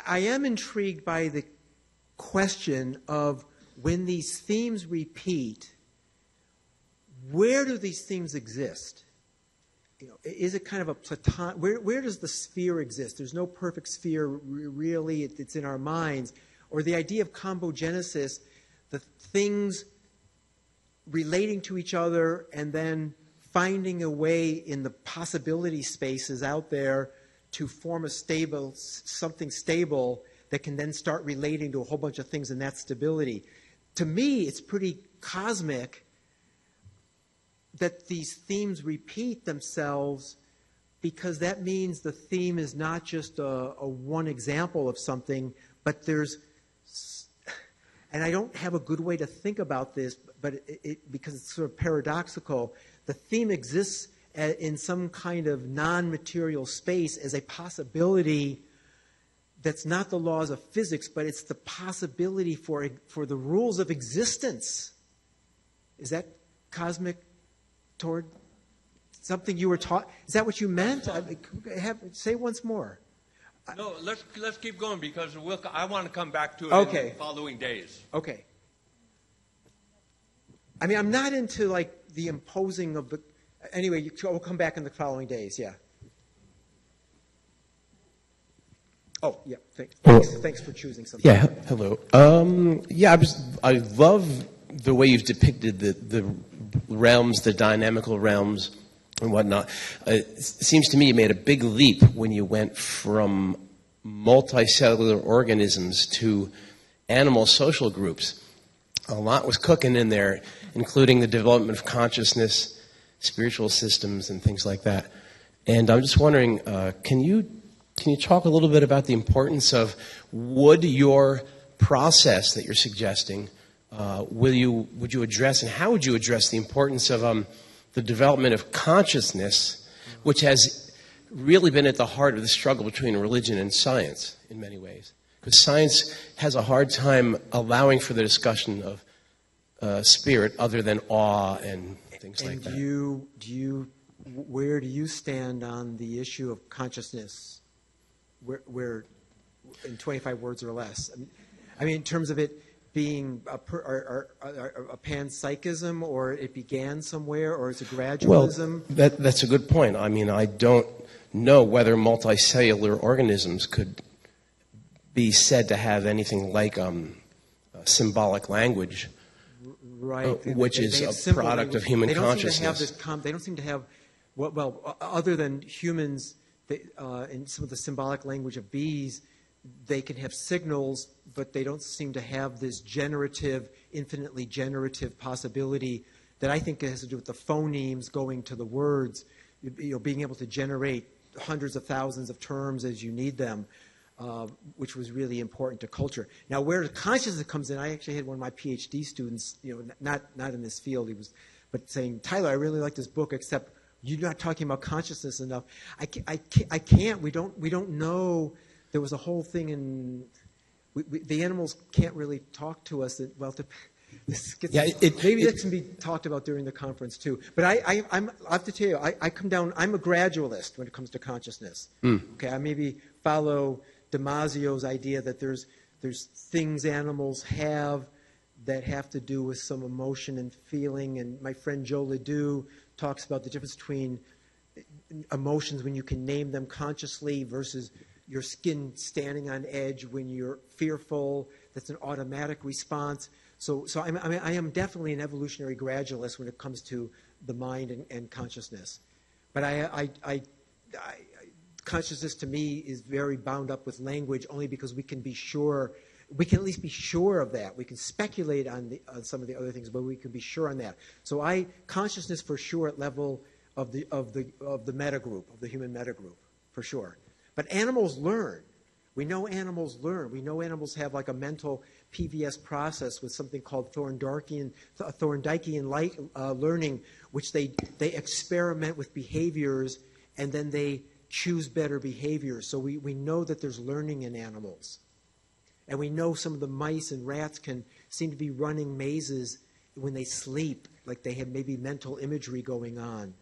I am intrigued by the question of when these themes repeat, where do these themes exist? You know, is it kind of a Platon? Where does the sphere exist? There's no perfect sphere, really. It's in our minds. Or the idea of ComboGenesis, the things relating to each other and then finding a way in the possibility spaces out there to form something stable that can then start relating to a whole bunch of things in that stability. To me, it's pretty cosmic that these themes repeat themselves, because that means the theme is not just a one example of something, but there's, and I don't have a good way to think about this, but because it's sort of paradoxical, the theme exists in some kind of non-material space as a possibility that's not the laws of physics, but it's the possibility for the rules of existence. Is that cosmic toward something you were taught? Is that what you meant? Say once more. No, let's keep going, because I want to come back to it in the following days. Okay. I mean, I'm not into like the imposing of the. Anyway, we'll come back in the following days. Yeah. Oh, yeah. Thanks for choosing something. Yeah. Hello. I love the way you've depicted the realms, the dynamical realms, and whatnot. It seems to me you made a big leap when you went from multicellular organisms to animal social groups. A lot was cooking in there, including the development of consciousness, spiritual systems, and things like that. And I'm just wondering, can you talk a little bit about the importance of, would your process that you're suggesting, would you address, and how would you address the importance of the development of consciousness, which has really been at the heart of the struggle between religion and science in many ways. Because science has a hard time allowing for the discussion of spirit other than awe and things like that. Where do you stand on the issue of consciousness? Where in 25 words or less? I mean, in terms of it being a panpsychism, or it began somewhere, or it's a gradualism? Well, that's a good point. I mean, I don't know whether multicellular organisms could be said to have anything like symbolic language, right? Which is a product language. Of human consciousness. They don't seem to have, well, other than humans, in some of the symbolic language of bees, they can have signals, but they don't seem to have this generative, infinitely generative possibility that I think has to do with the phonemes going to the words, being able to generate hundreds of thousands of terms as you need them, which was really important to culture. Now, where the consciousness comes in, I actually had one of my PhD students, not in this field, but saying, Tyler, I really like this book, except you're not talking about consciousness enough. I can't. We don't know. There was a whole thing in the animals can't really talk to us. Maybe that can be talked about during the conference too. But I have to tell you, I come down. I'm a gradualist when it comes to consciousness. Okay, I maybe follow Damasio's idea that there's things animals have that have to do with some emotion and feeling. And my friend Joe Ledoux talks about the difference between emotions when you can name them consciously versus your skin standing on edge when you're fearful. That's an automatic response. So I am definitely an evolutionary gradualist when it comes to the mind and consciousness. But consciousness to me is very bound up with language only because we can be sure. We can at least be sure of that. We can speculate on some of the other things, but we can be sure on that. So consciousness for sure at level of the metagroup, of the human metagroup, for sure. But animals learn. We know animals learn. We know animals have like a mental PVS process with something called Thorndikean learning, which they experiment with behaviors and then they choose better behaviors. So we know that there's learning in animals. And we know some of the mice and rats can seem to be running mazes when they sleep, like they have maybe mental imagery going on.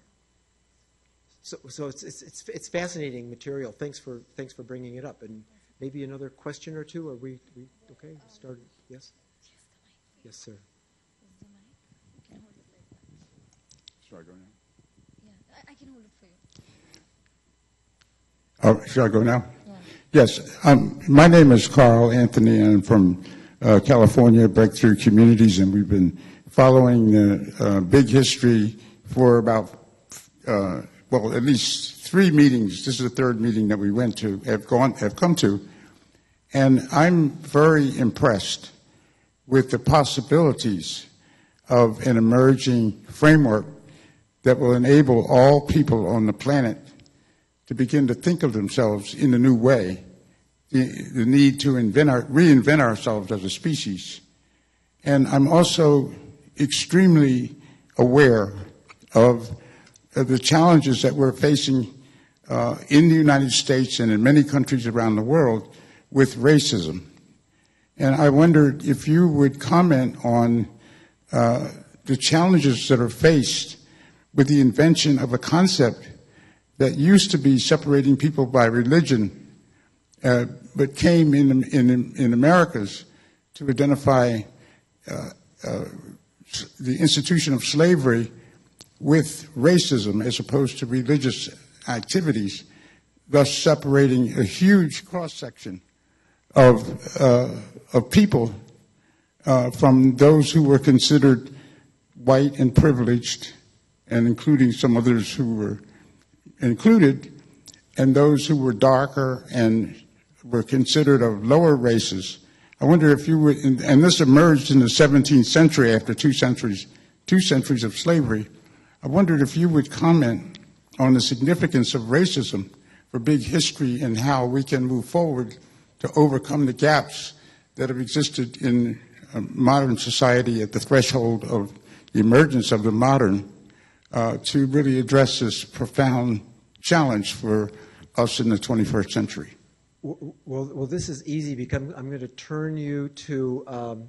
So it's fascinating material. Thanks for bringing it up. And maybe another question or two. Are we okay? Started. Yes. Yes, sir. Should I go now? Yeah, I can hold it for you. Oh, should I go now? Yeah. Yes. My name is Carl Anthony, and I'm from California, Breakthrough Communities, and we've been following the big history for about at least 3 meetings. This is the 3rd meeting that we went to, have come to. And I'm very impressed with the possibilities of an emerging framework that will enable all people on the planet to begin to think of themselves in a new way, the need to reinvent ourselves as a species. And I'm also extremely aware of the challenges that we're facing in the United States and in many countries around the world with racism. And I wondered if you would comment on the challenges that are faced with the invention of a concept that used to be separating people by religion, but came in Americas to identify the institution of slavery with racism as opposed to religious activities, thus separating a huge cross-section of people from those who were considered white and privileged, and including some others who were included, and those who were darker and were considered of lower races. I wonder if you would, and this emerged in the 17th century after two centuries of slavery. I wondered if you would comment on the significance of racism for big history and how we can move forward to overcome the gaps that have existed in modern society at the threshold of the emergence of the modern to really address this profound challenge for us in the 21st century? Well, this is easy because I'm going to turn you to,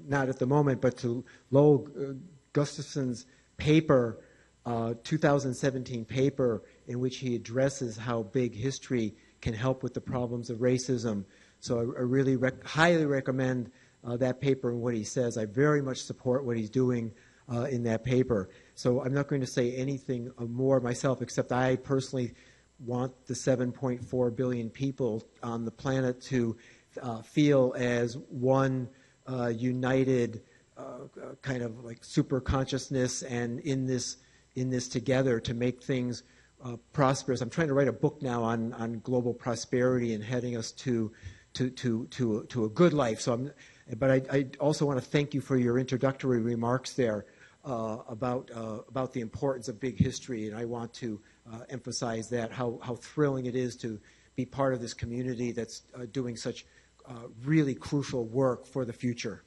not at the moment, but to Lowell Gustafson's paper, 2017 paper, in which he addresses how big history can help with the problems of racism. So I really highly recommend that paper and what he says. I very much support what he's doing in that paper. So I'm not going to say anything more myself, except I personally want the 7.4 billion people on the planet to feel as one united kind of like super consciousness, and in this together to make things prosperous. I'm trying to write a book now on global prosperity and heading us to a good life. So but I also want to thank you for your introductory remarks there about the importance of big history, and I want to emphasize that, how thrilling it is to be part of this community that's doing such really crucial work for the future.